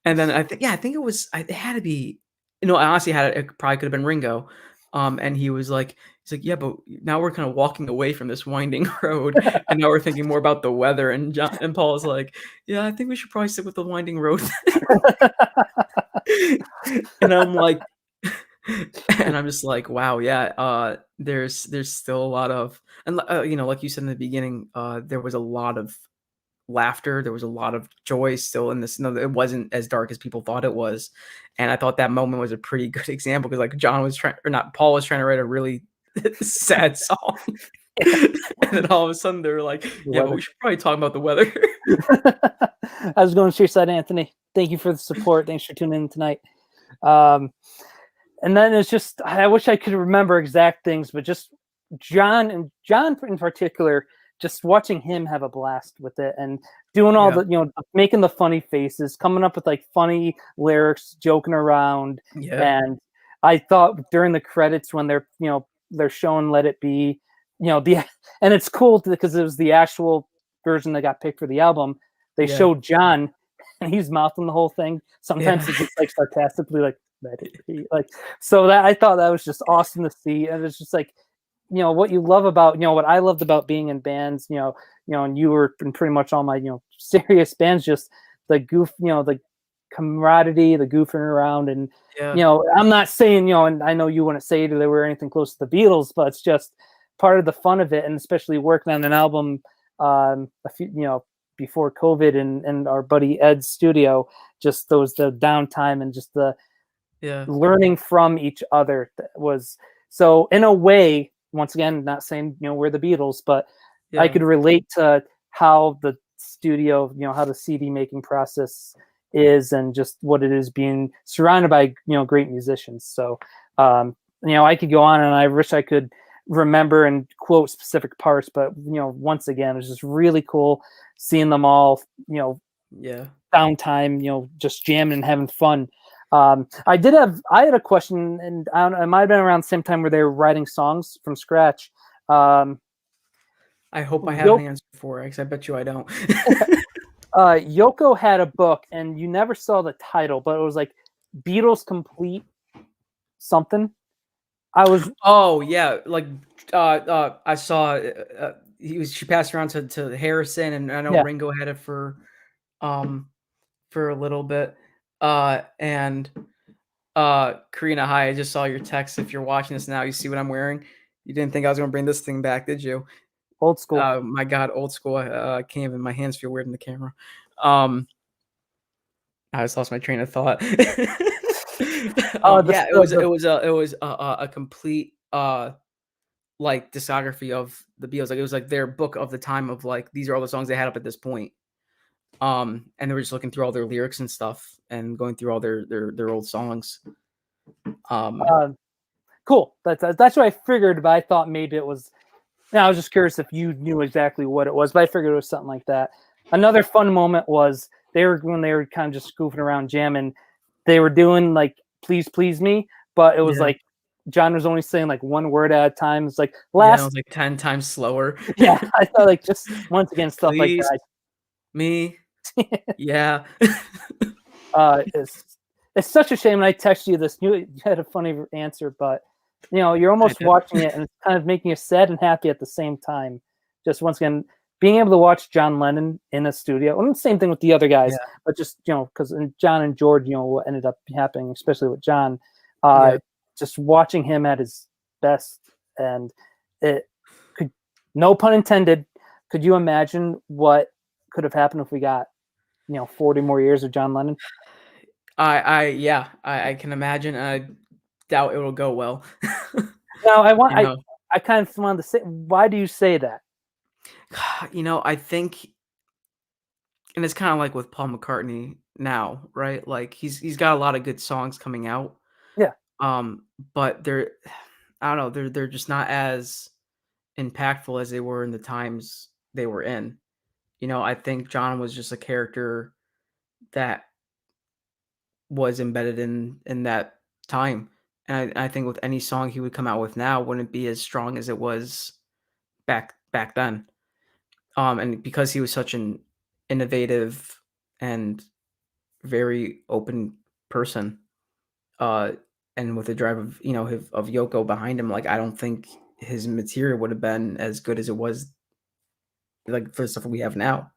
And then I think it had to be I honestly had it probably could have been Ringo. And he's like, "Yeah, but now we're kinda walking away from this winding road, and now we're thinking more about the weather." And Paul is like, "Yeah, I think we should probably stick with the winding road." And I'm like and I'm just like, "Wow, yeah, there's still a lot of," and, like you said in the beginning, there was a lot of laughter, there was a lot of joy still in this. No, it wasn't as dark as people thought it was, and I thought that moment was a pretty good example because, like, John was trying or not, Paul was trying to write a really sad song, and then all of a sudden they were like, "Yeah, but we Weather. should probably talk about the weather." How's it going, Streetside Anthony? Thank you for the support. Thanks for tuning in tonight. Um, and then it's just I wish I could remember exact things, but just John in particular, just watching him have a blast with it and doing all Yeah, the making the funny faces, coming up with like funny lyrics, joking around. yeah, And I thought during the credits when they're showing "Let It Be," the and it's cool because it was the actual version that got picked for the album. They yeah, showed John and he's mouthing the whole thing. Sometimes yeah, it's just like sarcastically like "Let it be," like, so that I thought that was just awesome to see. And it's just like what you love about what I loved about being in bands, and you were in pretty much all my serious bands, just the goof, the camaraderie, the goofing around. And yeah, I'm not saying and I know you wouldn't say they were anything close to the Beatles, but it's just part of the fun of it. And especially working on an album a few before COVID in our buddy Ed's studio, just the downtime and just the yeah, learning from each other was so in a way. Once again, not saying we're the Beatles, but I yeah, could relate to how the studio, how the CD making process is, and just what it is being surrounded by great musicians. So I could go on, and I wish I could remember and quote specific parts, but once again, it's just really cool seeing them all yeah. downtime, just jamming and having fun. I had a question, and I don't know, it might have been around the same time where they were writing songs from scratch. Um, I hope I have an Yo- answer for it, 'cause I bet you I don't. Yoko had a book, and you never saw the title, but it was like Beatles Complete something. I was Oh, yeah, like, I saw, she passed around to Harrison, and I know yeah, Ringo had it um, for a little bit, and, Karina, hi, I just saw your text. If you're watching this now, you see what I'm wearing? You didn't think I was gonna bring this thing back, did you? old school. My god, old school, I can't even my hands feel weird in the camera. Um, I just lost my train of thought. The, Yeah, it was a complete like discography of the Beatles. Like it was like their book of the time of like these are all the songs they had up at this point. And they were just looking through all their lyrics and stuff and going through all their old songs. uh, cool. That's what I figured, but I thought maybe it was. I was just curious if you knew exactly what it was, but I figured it was something like that. Another fun moment was when they were kind of just goofing around jamming. They were doing like "Please Please Me," but it was Yeah. like John was only saying like one word at a time. It's like Yeah, it last, was like 10 times slower. yeah. I thought like just once again stuff like Please, that. me, yeah. It's such a shame. And I texted you this. You had a funny answer, but you're I almost did. watching it, and it's kind of making you sad and happy at the same time. Just once again, being able to watch John Lennon in a studio, and the same thing with the other guys, Yeah, but just because John and George, what ended up happening, especially with John, yeah. just watching him at his best, and it could, no pun intended, could you imagine what could have happened if we got 40 more years of John Lennon? Yeah, I can imagine. I doubt it will go well. Now You know, I kind of wanted to say, why do you say that? I think, and it's kind of like with Paul McCartney now, right? Like he's got a lot of good songs coming out. Yeah. But I don't know, they're just not as impactful as they were in the times they were in. I think John was just a character that was embedded in that time. And I think with any song he would come out with now wouldn't be as strong as it was back then. And because he was such an innovative and very open person, uh, and with the drive of of Yoko behind him, like I don't think his material would have been as good as it was like for the stuff we have now.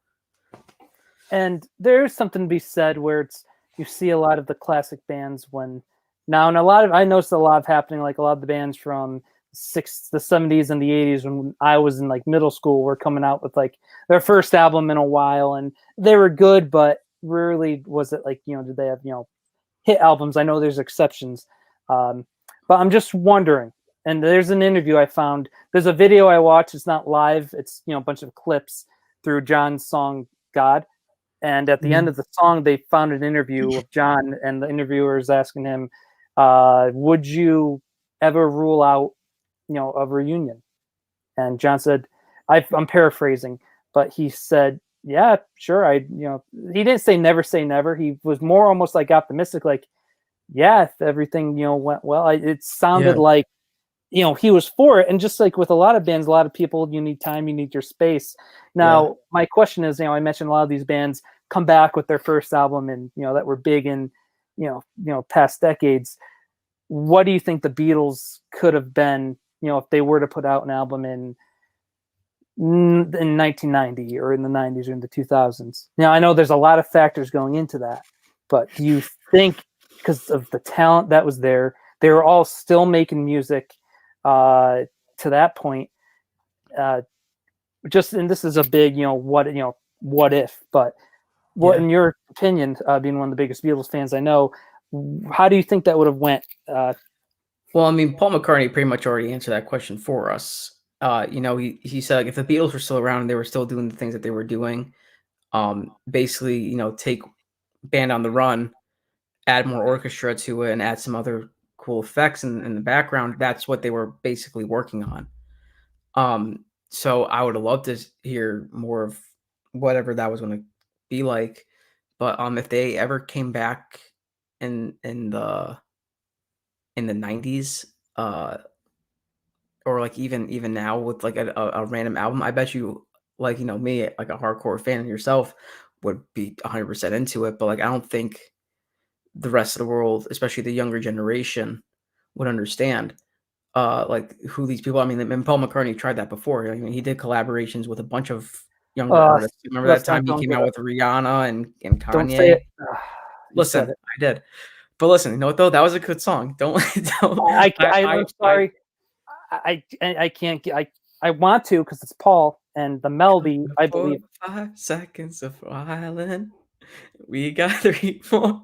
And there's something to be said where you see a lot of the classic bands when now, and I noticed a lot of happening, like a lot of the bands from the 70s and the 80s when I was in like middle school were coming out with like their first album in a while, and they were good, but rarely was it like, did they have, hit albums? I know there's exceptions. But I'm just wondering, and there's an interview I found, there's a video I watched, it's not live, it's, a bunch of clips through John's song God. And at the end Mhm. of the song, they found an interview of John, and the interviewer is asking him, "Would you ever rule out, a reunion?" And John said, "I'm paraphrasing, but he said, yeah, sure. He didn't say never. He was more almost like optimistic, like, yeah, if everything went well." It sounded Yeah, like he was for it. And just like with a lot of bands, a lot of people, you need time, you need your space. yeah. Now my question is, I mentioned a lot of these bands come back with their first album and that were big in past decades. What do you think the Beatles could have been, if they were to put out an album in 1990 or in the 90s or in the 2000s? Now I know there's a lot of factors going into that, but do you think because of the talent that was there, they were all still making music to that point? And this is a big, what if? But what, Yeah. in your opinion, being one of the biggest Beatles fans I know, how do you think that would have went? Well, I mean, Paul McCartney pretty much already answered that question for us. He said like, if the Beatles were still around and they were still doing the things that they were doing, basically, take Band on the Run, add more orchestra to it, and add some other cool effects in the background. That's what they were basically working on. So I would have loved to hear more of whatever that was going to be like. But if they ever came back in the 90s, or like even now with like a random album, I bet you, like me, like a hardcore fan yourself, would be 100% into it. But like I don't think the rest of the world, especially the younger generation, would understand like who these people. I mean, and Paul McCartney tried that before. I mean, he did collaborations with a bunch of younger Uh, artists. Remember that let's not time he go came into out that. with Rihanna and Don't say Kanye? it. You said Listen, it. I did. But listen, you know what though? That was a good song. Don't don't I'm sorry. I can't get. I want to because it's Paul and the melody. I for believe. 5 seconds of violin. We got 3 more.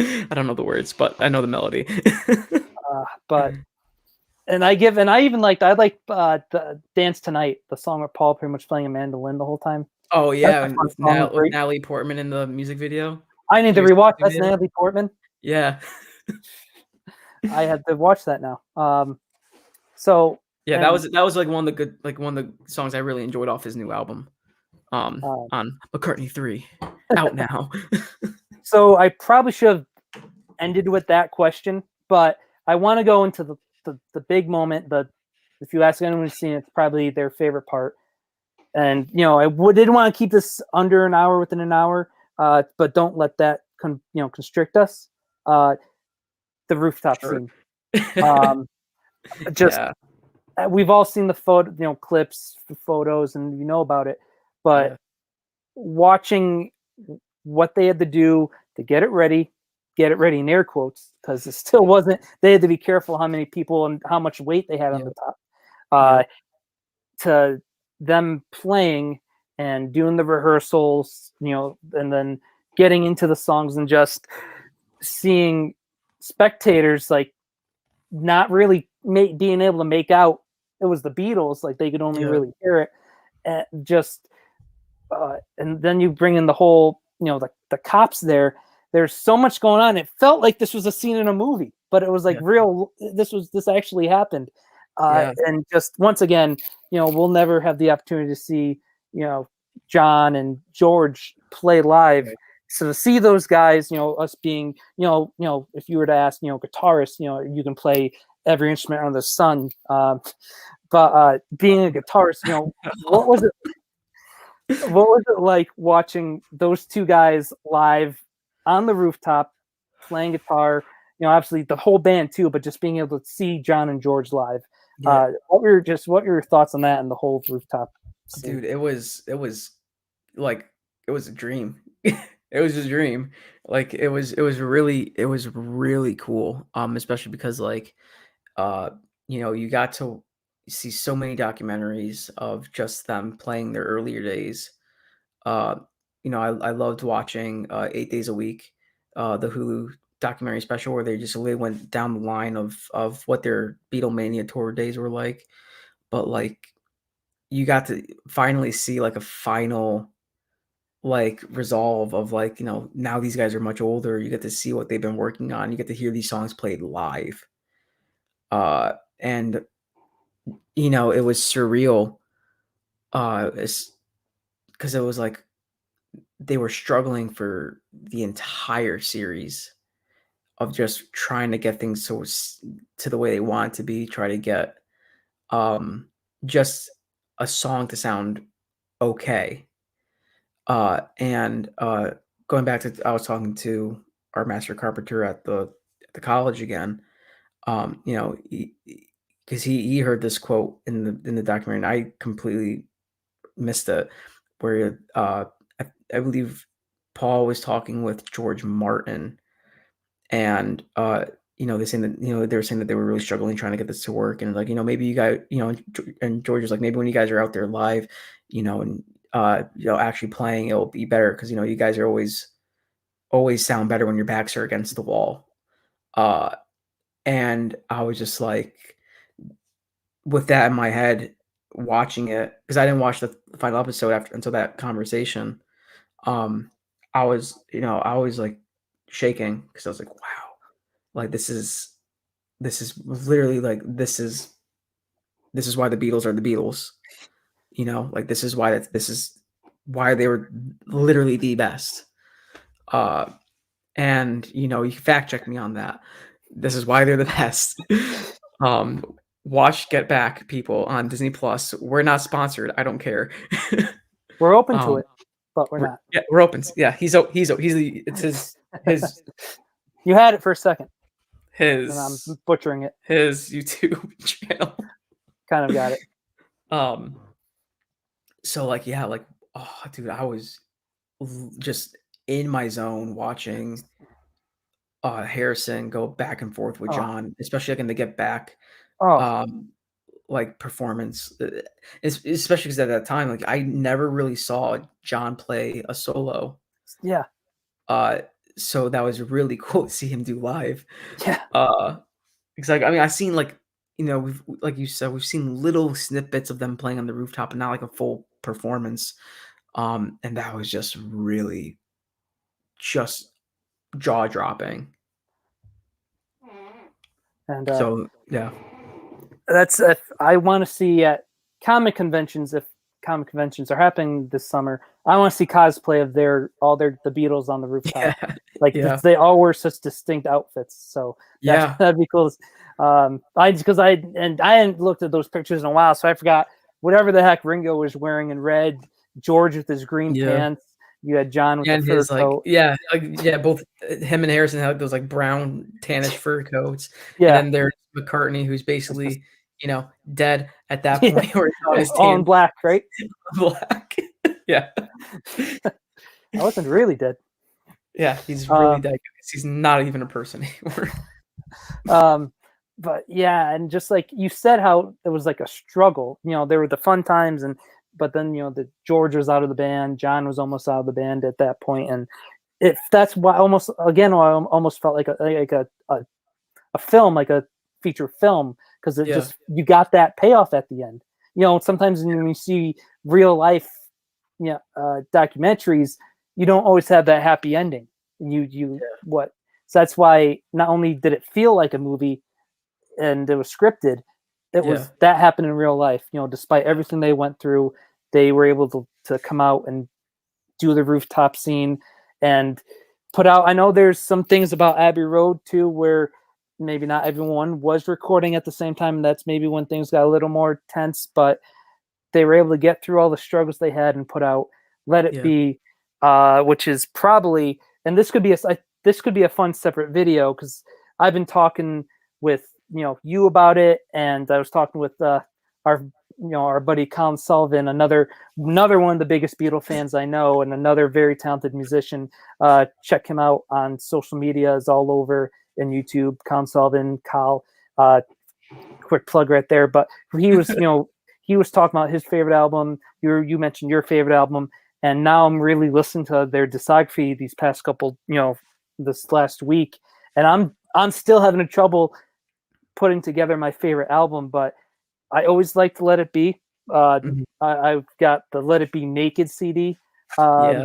I don't know the words, but I know the melody. But I even liked the Dance Tonight, the song where Paul pretty much playing a mandolin the whole time. Oh That's yeah, a and fun song, with great. Natalie Portman in the music video. I need to Here's rewatch. the That's video. Natalie Portman. Yeah. I had to watch that now. So Yeah, and that was like one of the songs I really enjoyed off his new album. On McCartney 3, out now. so I probably should have ended with that question, but I want to go into the big moment. If you ask anyone who's seen it, it's probably their favorite part. And I didn't want to keep this under an hour, within an hour, but don't let that constrict us. The rooftop Sure. scene. Just Yeah, we've all seen the photo, clips, photos, and about it. But yeah, watching what they had to do to get it ready in air quotes, because it still wasn't. They had to be careful how many people and how much weight they had on the yep, top. yep, To them playing and doing the rehearsals, and then getting into the songs and just seeing spectators like not really being able to make out it was the Beatles, like they could only yeah, really hear it, and and then you bring in the whole, the cops there. There's so much going on. It felt like this was a scene in a movie, but it was like yeah, real. This actually happened, yeah, and just once again, we'll never have the opportunity to see, John and George play live. right, So to see those guys, us being, if you were to ask, guitarists, you can play every instrument under the sun. But being a guitarist, what was it? What was it like watching those two guys live on the rooftop playing guitar? Obviously the whole band too, but just being able to see John and George live. yeah. What were your thoughts on that and the whole rooftop scene? Dude, it was like it was a dream. It was a dream. Like it was really cool. Especially because like uh you got to see so many documentaries of just them playing their earlier days. Uh, I loved watching 8 Days a Week, the Hulu documentary special where they just really went down the line of what their Beatlemania tour days were like. But like you got to finally see like a final like resolve of like, now these guys are much older. You get to see what they've been working on. You get to hear these songs played live. And it was surreal. It's because it was like they were struggling for the entire series of just trying to get things to the way they want it to be, try to get just a song to sound okay. And going back to I was talking to our master carpenter at the college again. Because he heard this quote in the documentary, and I completely missed it, where I believe Paul was talking with George Martin, and they saying that they were saying that they were really struggling trying to get this to work, and like maybe you guys and George was like, maybe when you guys are out there live, and actually playing, it'll be better because you guys are always sound better when your backs are against the wall. uh and I was just like, with that in my head, watching it, because I didn't watch the final episode after until that conversation. um I was like shaking because I was like, wow, like this is literally like this is why the Beatles are the Beatles. Like this is why they were literally the best. uh and you can fact check me on that. This is why they're the best. um Watch Get Back, people, on Disney Plus. We're not sponsored, I don't care. We're open to um it, but we're not. we're open. Yeah, it's his You had it for a second, and I'm his butchering it. his YouTube channel. Kind of got it. um so like, yeah, like, oh dude, I was just in my zone watching Harrison go back and forth with Oh, John, especially like in the Get Back oh, um like performance. Especially because at that time, like, I never really saw John play a solo. yeah. uh so that was really cool to see him do live. Yeah. Because like I mean, I've seen like we've like you said, we've seen little snippets of them playing on the rooftop, and not like a full performance. And that was just really just jaw dropping. And So yeah, that's if I want to see at comic conventions, if comic conventions are happening this summer, I want to see cosplay of the Beatles on the rooftop. yeah, Like yeah, they all wear such distinct outfits, so yeah, that'd be cool. I hadn't looked at those pictures in a while, so I forgot whatever the heck Ringo was wearing in red, George with his green yeah. pants, you had John with the And fur his like coat. both him and Harrison had those like brown tannish fur coats, and Yeah, then there's McCartney who's it's just basically dead at that yeah, point, where he's on his all in tan black, right? black. Yeah, I wasn't really dead. yeah, he's really Um, dead. He's not even a person anymore. but yeah, and just like you said, how it was like a struggle. There were the fun times, but then the George was out of the band, John was almost out of the band at that point, and if that's why I almost felt like a film, like a feature film, because it Yeah, just you got that payoff at the end. Sometimes when you see real life, documentaries, you don't always have that happy ending. You yeah, what? So that's why not only did it feel like a movie and it was scripted, it yeah, was that happened in real life. Despite everything they went through, they were able to come out and do the rooftop scene and put out. I know there's some things about Abbey Road too, where maybe not everyone was recording at the same time. And that's maybe when things got a little more tense, but they were able to get through all the struggles they had and put out Let It yeah. Be, which is probably, and this could be a fun separate video, because I've been talking with you about it, and I was talking with our buddy Colin Sullivan, another one of the biggest Beatle fans I know, and another very talented musician. Check him out on social media; is all over in YouTube. Colin Sullivan, Kyle. Quick plug right there. But he was he was talking about his favorite album. You mentioned your favorite album, and now I'm really listening to their discography these past couple this last week, and I'm still having trouble putting together my favorite album, but I always like to Let It Be. Mhm. I've got the Let It Be Naked CD, Yeah.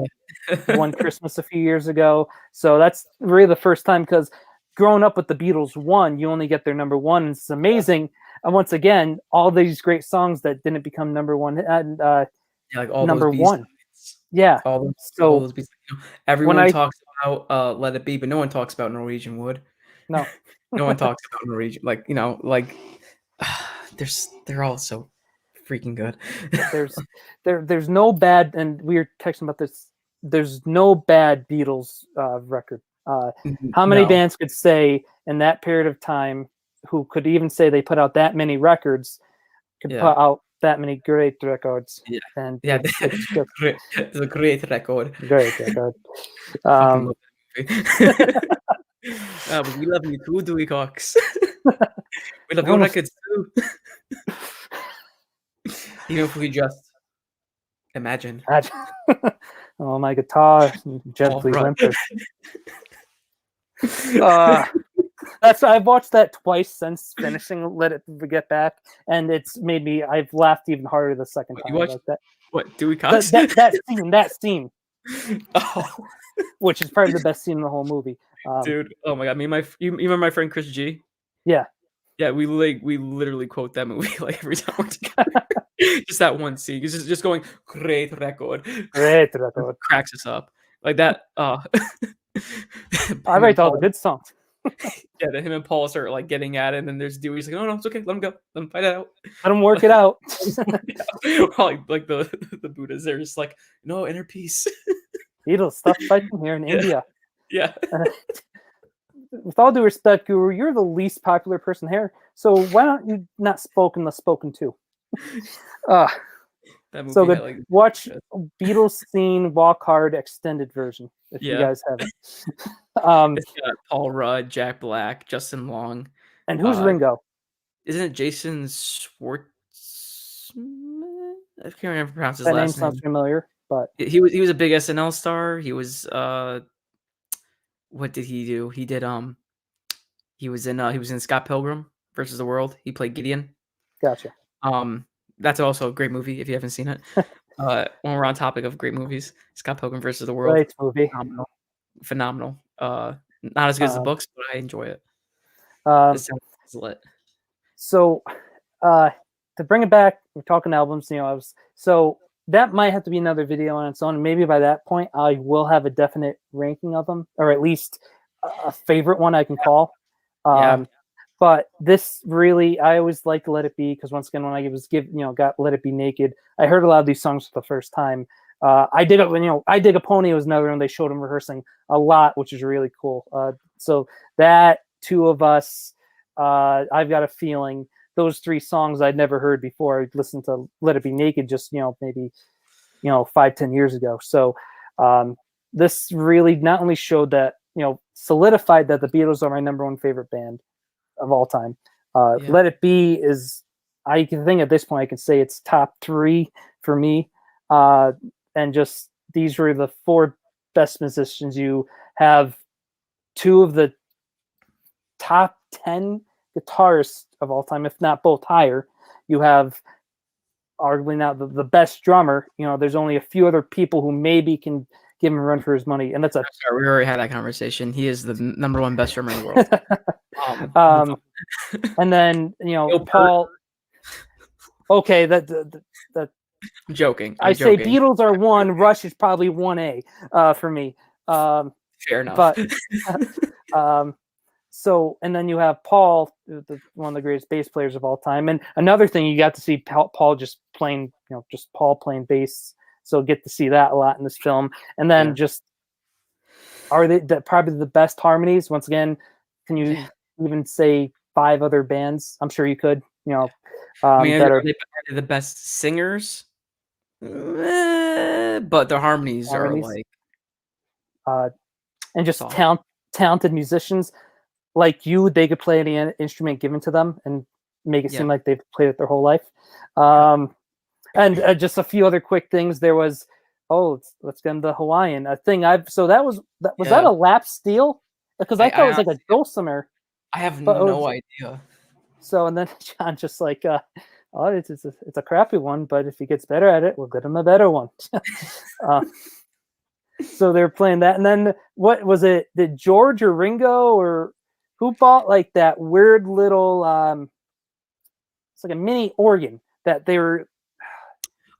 one Christmas a few years ago. So that's really the first time, because growing up with the Beatles, you only get their number one. And it's amazing. And once again, all these great songs that didn't become number one and Yeah, like all those number one. B-sides. Yeah. All So those B-sides. when Everyone I talks about Let It Be, but no one talks about Norwegian Wood. no, No one talks about Norwegian, like they're all so freaking good. there's no bad, and we were texting about this. There's no bad Beatles record. How many No. bands could say in that period of time, who could even say they put out that many records, could Yeah. put out that many great records? Yeah. And Yeah. it's just It's a great record. great record. Fucking Um, love that movie. But we love you too, Dewey Cox. We love I your almost records too. Even if we just imagine. imagine. Oh, my guitar All gently right. whimpers. I've watched that twice since finishing Let It Get Back, and it's made me. I've laughed even harder the second What, you time. watched Like that, what, Dewey Cox? that scene, Oh, which is probably the best scene in the whole movie. dude. Oh my god. You remember my friend Chris G? Yeah, Yeah, we literally quote that movie like every time we're together. Just that one scene. He's just going, great record. great record. Cracks us up. Like that, I him and write all the Paul, good songs. yeah, then him and Paul start like getting at it, and then there's Dewey's like, "No, no, it's okay, let him go, let him fight it out." Let them work it out. like the Buddhas, they're just like, "No, inner peace." Beatles, stop fighting here in Yeah, India. yeah. With all due respect, Guru, you're the least popular person here, so why don't you not spoken the spoken to? Uh, That so movie good. had like, Watch Beatles Scene Walk Hard extended version if you yeah, guys haven't. Um, it's got Paul Rudd, Jack Black, Justin Long. and who's Uh, Ringo? isn't it Jason Schwartzman? I can't remember how to pronounce his That name last sounds name. familiar, but He was a big SNL star. He was what did he do? He was in Scott Pilgrim versus the World. He played Gideon. Gotcha. That's also a great movie if you haven't seen it. When we're on topic of great movies, Scott Pilgrim versus the World, Great movie. phenomenal, phenomenal. Not as good as the Um, books, but I enjoy it. The um, sound is lit. so uh, to bring it back, we're talking albums. So that might have to be another video on its own. Maybe by that point, I will have a definite ranking of them, or at least a favorite one I can call. Yeah, But this really, I always liked Let It Be because once again, when I was got Let It Be Naked, I heard a lot of these songs for the first time. I Dig a Pony was another one they showed him rehearsing a lot, which is really cool. So that Two of Us, I've Got a Feeling, those three songs I'd never heard before. I listened to Let It Be Naked just maybe 5-10 years ago. So this really not only showed that solidified that the Beatles are my number one favorite band of all time. yeah, Let It Be is, I can think at this point I can say it's top 3 for me. And just these were the 4 best musicians. You have 2 of the top 10 guitarists of all time, if not both higher. You have arguably now the best drummer. There's only a few other people who maybe can give him a run for his money, and that's a sorry, we already had that conversation. He is the number one best drummer in the world. And then Neil Peart. Paul. Okay, that I'm joking. I say Beatles are 1, Rush is probably 1A for me. Fair enough. But so, and then you have Paul, one of the greatest bass players of all time. And another thing, you got to see Paul just playing, just Paul playing bass. So get to see that a lot in this film. And then are they probably the best harmonies? Once again, can you even say 5 other bands? I'm sure you could. I mean, that are are they the best singers? But their harmonies are like, and just soft. talented musicians like you. They could play any instrument given to them and make it seem like they've played it their whole life. And just a few other quick things. There was, let's get into the Hawaiian thing. Was that a lap steel? Because I thought it was like a dulcimer. I have no idea. So, and then John just like, it's a crappy one, but if he gets better at it, we'll get him a better one. So they're playing that. And then what was it? Did George or Ringo or who bought like that weird little, it's like a mini organ that they were,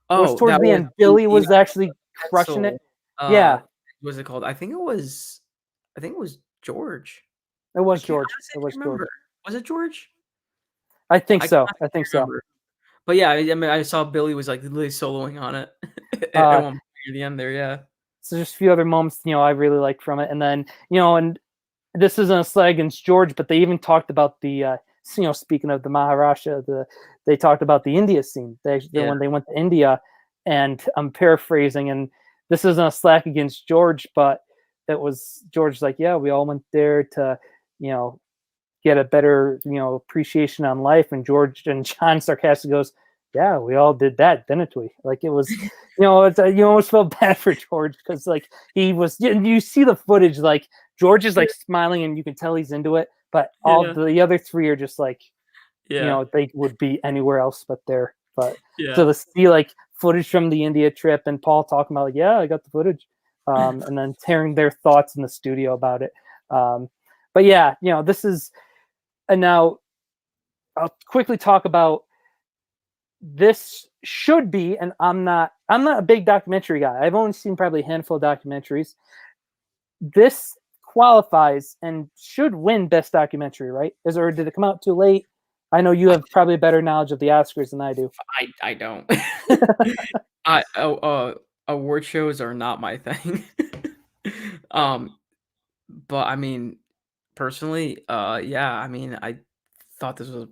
it was towards the end. Billy was actually crushing it. Yeah. What was it called? I think it was George. It was George. It was George. Was it George? I think so. I think so. But yeah, I mean, I saw Billy was like literally soloing on it at one point near the end there. Yeah. So just a few other moments, I really liked from it. And then, and this isn't a slight against George, but they even talked about the, speaking of the Maharashtra, they talked about the India scene. When they went to India, and I'm paraphrasing, and this isn't a slack against George, but it was George's like, yeah, we all went there to, get a better, appreciation on life. And George and John sarcastically goes, yeah, we all did that, didn't we? Like it was, you almost felt bad for George because like he was, you see the footage, like George is like smiling and you can tell he's into it, but all the other 3 are just like, they would be anywhere else but there. But so to see like footage from the India trip and Paul talking about like, yeah, I got the footage, and then tearing their thoughts in the studio about it. But yeah, this is, and now I'll quickly talk about. This should be, and I'm not a big documentary guy. I've only seen probably a handful of documentaries. This qualifies and should win best documentary, right? Or did it come out too late? I know you have probably better knowledge of the Oscars than I do. I don't. Award shows are not my thing. But I mean, personally, I mean, I thought this was a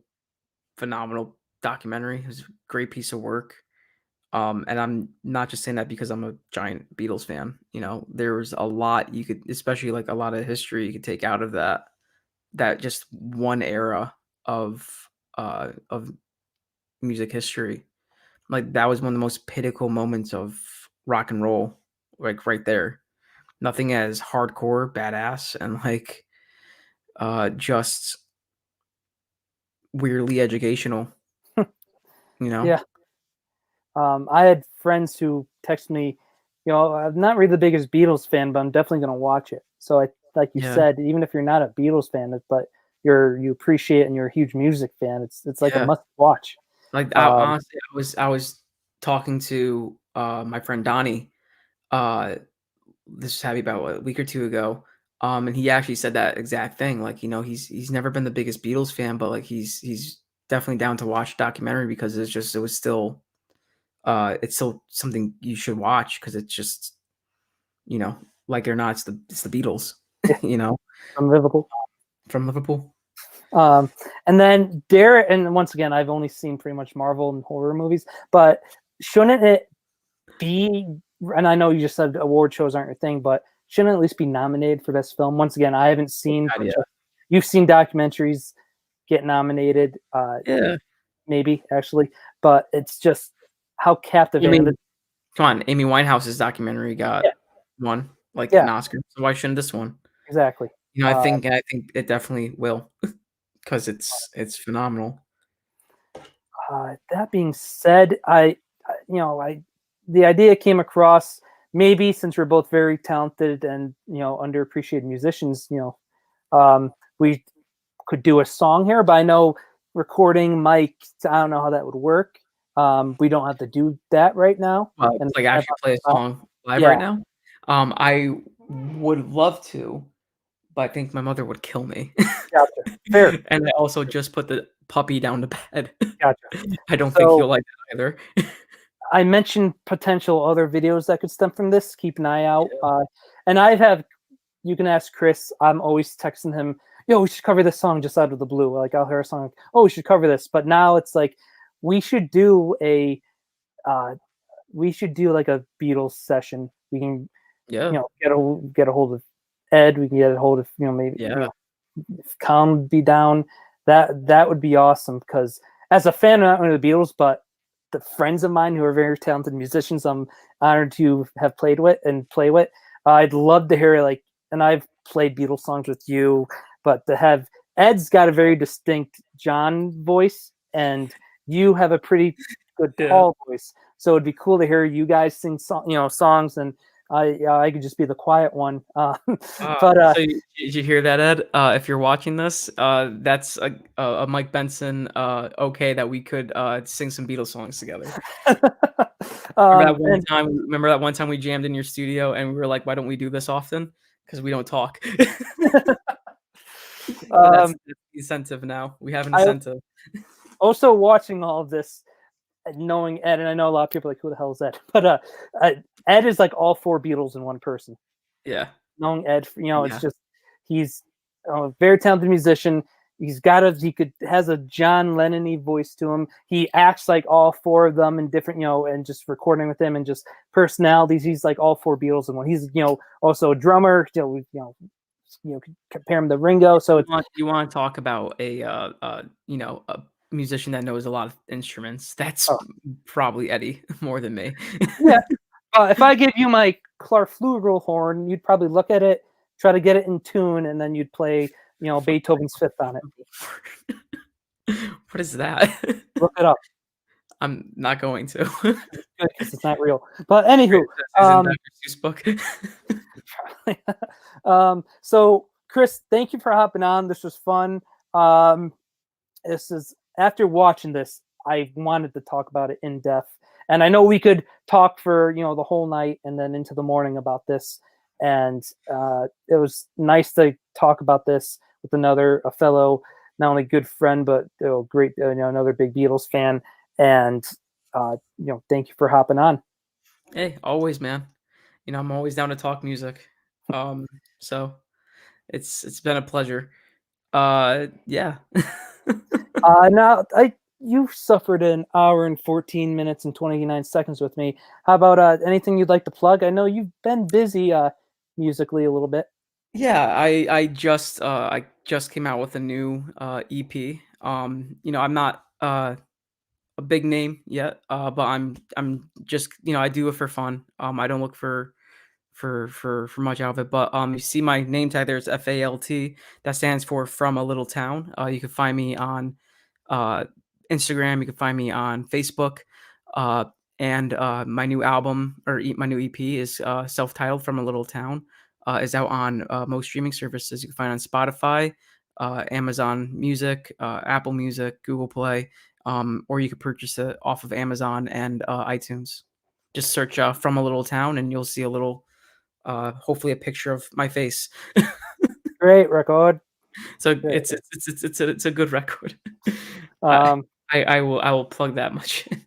phenomenal documentary. It was a great piece of work. And I'm not just saying that because I'm a giant Beatles fan. There was a lot you could, especially like a lot of history you could take out of that just one era of music history. Like that was one of the most pinnacle moments of rock and roll, like right there. nothing as hardcore, badass, and like just weirdly educational. You know? Yeah. I had friends who text me, I'm not really the biggest Beatles fan, but I'm definitely going to watch it. So I, like you Yeah, said, even if you're not a Beatles fan, but you appreciate and you're a huge music fan, it's like a yeah. must watch. Like Um, honestly, I was talking to my friend Donnie. Uh, this was probably about a week or two ago. And he actually said that exact thing. Like, he's never been the biggest Beatles fan, but like he's definitely down to watch a documentary because it's still something you should watch because it's just, you know, like it or not, it's the Beatles, yeah, you know, from Liverpool. from Liverpool. Um, and then Derek, and once again, I've only seen pretty much Marvel and horror movies, but shouldn't it be? And I know you just said award shows aren't your thing, but shouldn't it at least be nominated for best film? Once again, I haven't seen. God, yeah. You've seen documentaries get nominated, Yeah. maybe actually, but it's just how I captivating. mean, come on, Amy Winehouse's documentary Yeah, got one, like yeah, an Oscar. So why shouldn't this one? exactly. Uh, I think it definitely will because it's phenomenal. that being said, I, the idea came across maybe since we're both very talented and underappreciated musicians. We could do a song here, but I know recording mic. I don't know how that would work. We don't have to do that right now. And Like actually play a song live yeah, right now. I would love to, but I think my mother would kill me. gotcha. Fair, And I also just put the puppy down to bed. gotcha. I don't think So he'll like that either. I mentioned potential other videos that could stem from this. Keep an eye out. Yeah. And I have. You can ask Chris. I'm always texting him. Yo, we should cover this song just out of the blue. Like I'll hear a song. Like, oh, we should cover this. But now it's like we should do a. Uh, we should do like a Beatles session. We can, Yeah. get a hold of Ed. We can get a hold of maybe Yeah. if Colin would be down. That would be awesome because as a fan, not only of the Beatles, but the friends of mine who are very talented musicians, I'm honored to have played with and play with. I'd love to hear like, and I've played Beatles songs with you, but to have Ed's got a very distinct John voice, and you have a pretty good Yeah. Paul voice. So it'd be cool to hear you guys sing songs, and I could just be the quiet one. But So did you hear that, Ed? If you're watching this, that's a Mike Benson okay that we could sing some Beatles songs together. and Remember that one time we jammed in your studio and we were like, why don't we do this often? Because we don't talk. But that's um, the incentive now. We have an I incentive. also watching all of this, and knowing Ed, and I know a lot of people are like, who the hell is Ed? But Ed is like all four Beatles in one person. Yeah. Knowing Ed, it's Yeah. just he's a very talented musician. He could has a John Lennon-y voice to him. He acts like all four of them in different, and just recording with him and just personalities. He's like all four Beatles in one. He's also a drummer. Compare him to Ringo. So it's You want to talk about a musician that knows a lot of instruments? That's oh, probably Eddie more than me. yeah. If I give you my Clarflugel horn, you'd probably look at it, try to get it in tune, and then you'd play, Beethoven's Fifth on it. What is that? Look it up. I'm not going to. Good because it's not real. But anywho, Is in Dr. Seuss book. so Chris, thank you for hopping on. This was fun. Um, this is after watching this, I wanted to talk about it in depth, and I know we could talk for the whole night and then into the morning about this. And it was nice to talk about this with a fellow, not only good friend but great, another big Beatles fan. And thank you for hopping on. Hey, always, man. I'm always down to talk music. So it's been a pleasure. Yeah. Now you suffered an hour and 14 minutes and 29 seconds with me. How about anything you'd like to plug? I know you've been busy musically a little bit. Yeah, I just came out with a new EP. I'm not a big name yet, but I'm just I do it for fun. I don't look for for much out of it. But you see my name tag there is FALT. That stands for From a Little Town. You can find me on Instagram. You can find me on Facebook. And my new album my new EP is self-titled From a Little Town. Is out on most streaming services. You can find it on Spotify, Amazon Music, Apple Music, Google Play, or you could purchase it off of Amazon and iTunes. Just search From a Little Town, and you'll see a little, hopefully, a picture of my face. Great record. So Great. it's a good record. Um, I will plug that much in.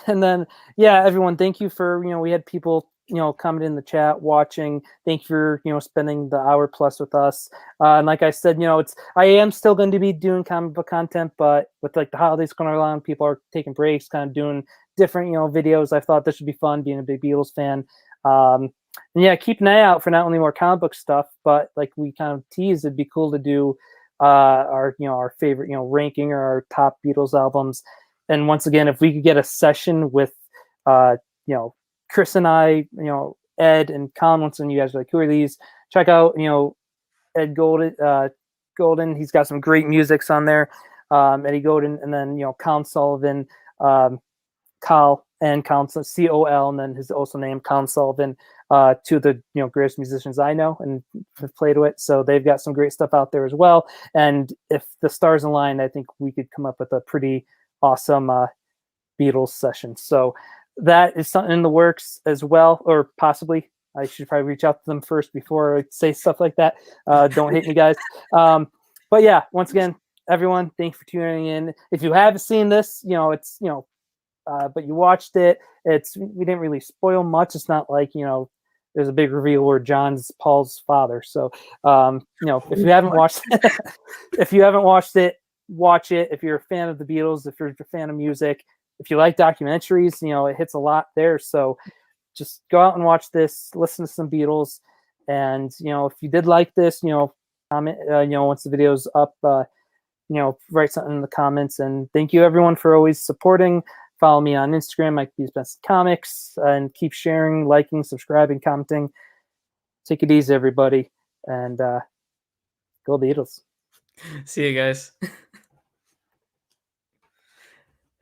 and then, yeah, everyone, thank you for, we had people, comment in the chat, watching. Thank you for, spending the hour plus with us. And like I said, I am still going to be doing comic book content, but with like the holidays going along, people are taking breaks, kind of doing different, videos. I thought this would be fun being a big Beatles fan. And yeah, keep an eye out for not only more comic book stuff, but like we kind of teased, it'd be cool to do our favorite, ranking or our top Beatles albums. And once again, if we could get a session with, Chris and I, Ed and Colin, once again, you guys are like, who are these? Check out, Ed Golden. He's got some great musics on there. Eddie Golden, and then, Colin Sullivan, Col and Colin, Col, and then his also named Colin Sullivan, two of the, greatest musicians I know and have played with. So they've got some great stuff out there as well. And if the stars align, I think we could come up with a pretty awesome Beatles session. So that is something in the works as well, or possibly I should probably reach out to them first before I say stuff like that. Don't hate me, guys. But yeah, once again, everyone, thank you for tuning in. If you haven't seen this, it's, but you watched it, we didn't really spoil much. It's not like, there's a big reveal where John's Paul's father. So, if you haven't watched it, watch it. If you're a fan of the Beatles, if you're a fan of music, if you like documentaries, it hits a lot there. So just go out and watch this, listen to some Beatles. And, if you did like this, comment, once the video's up, write something in the comments. And thank you everyone for always supporting. Follow me on Instagram, Mike B's Best Comics, and keep sharing, liking, subscribing, commenting. Take it easy, everybody. And go Beatles. See you guys.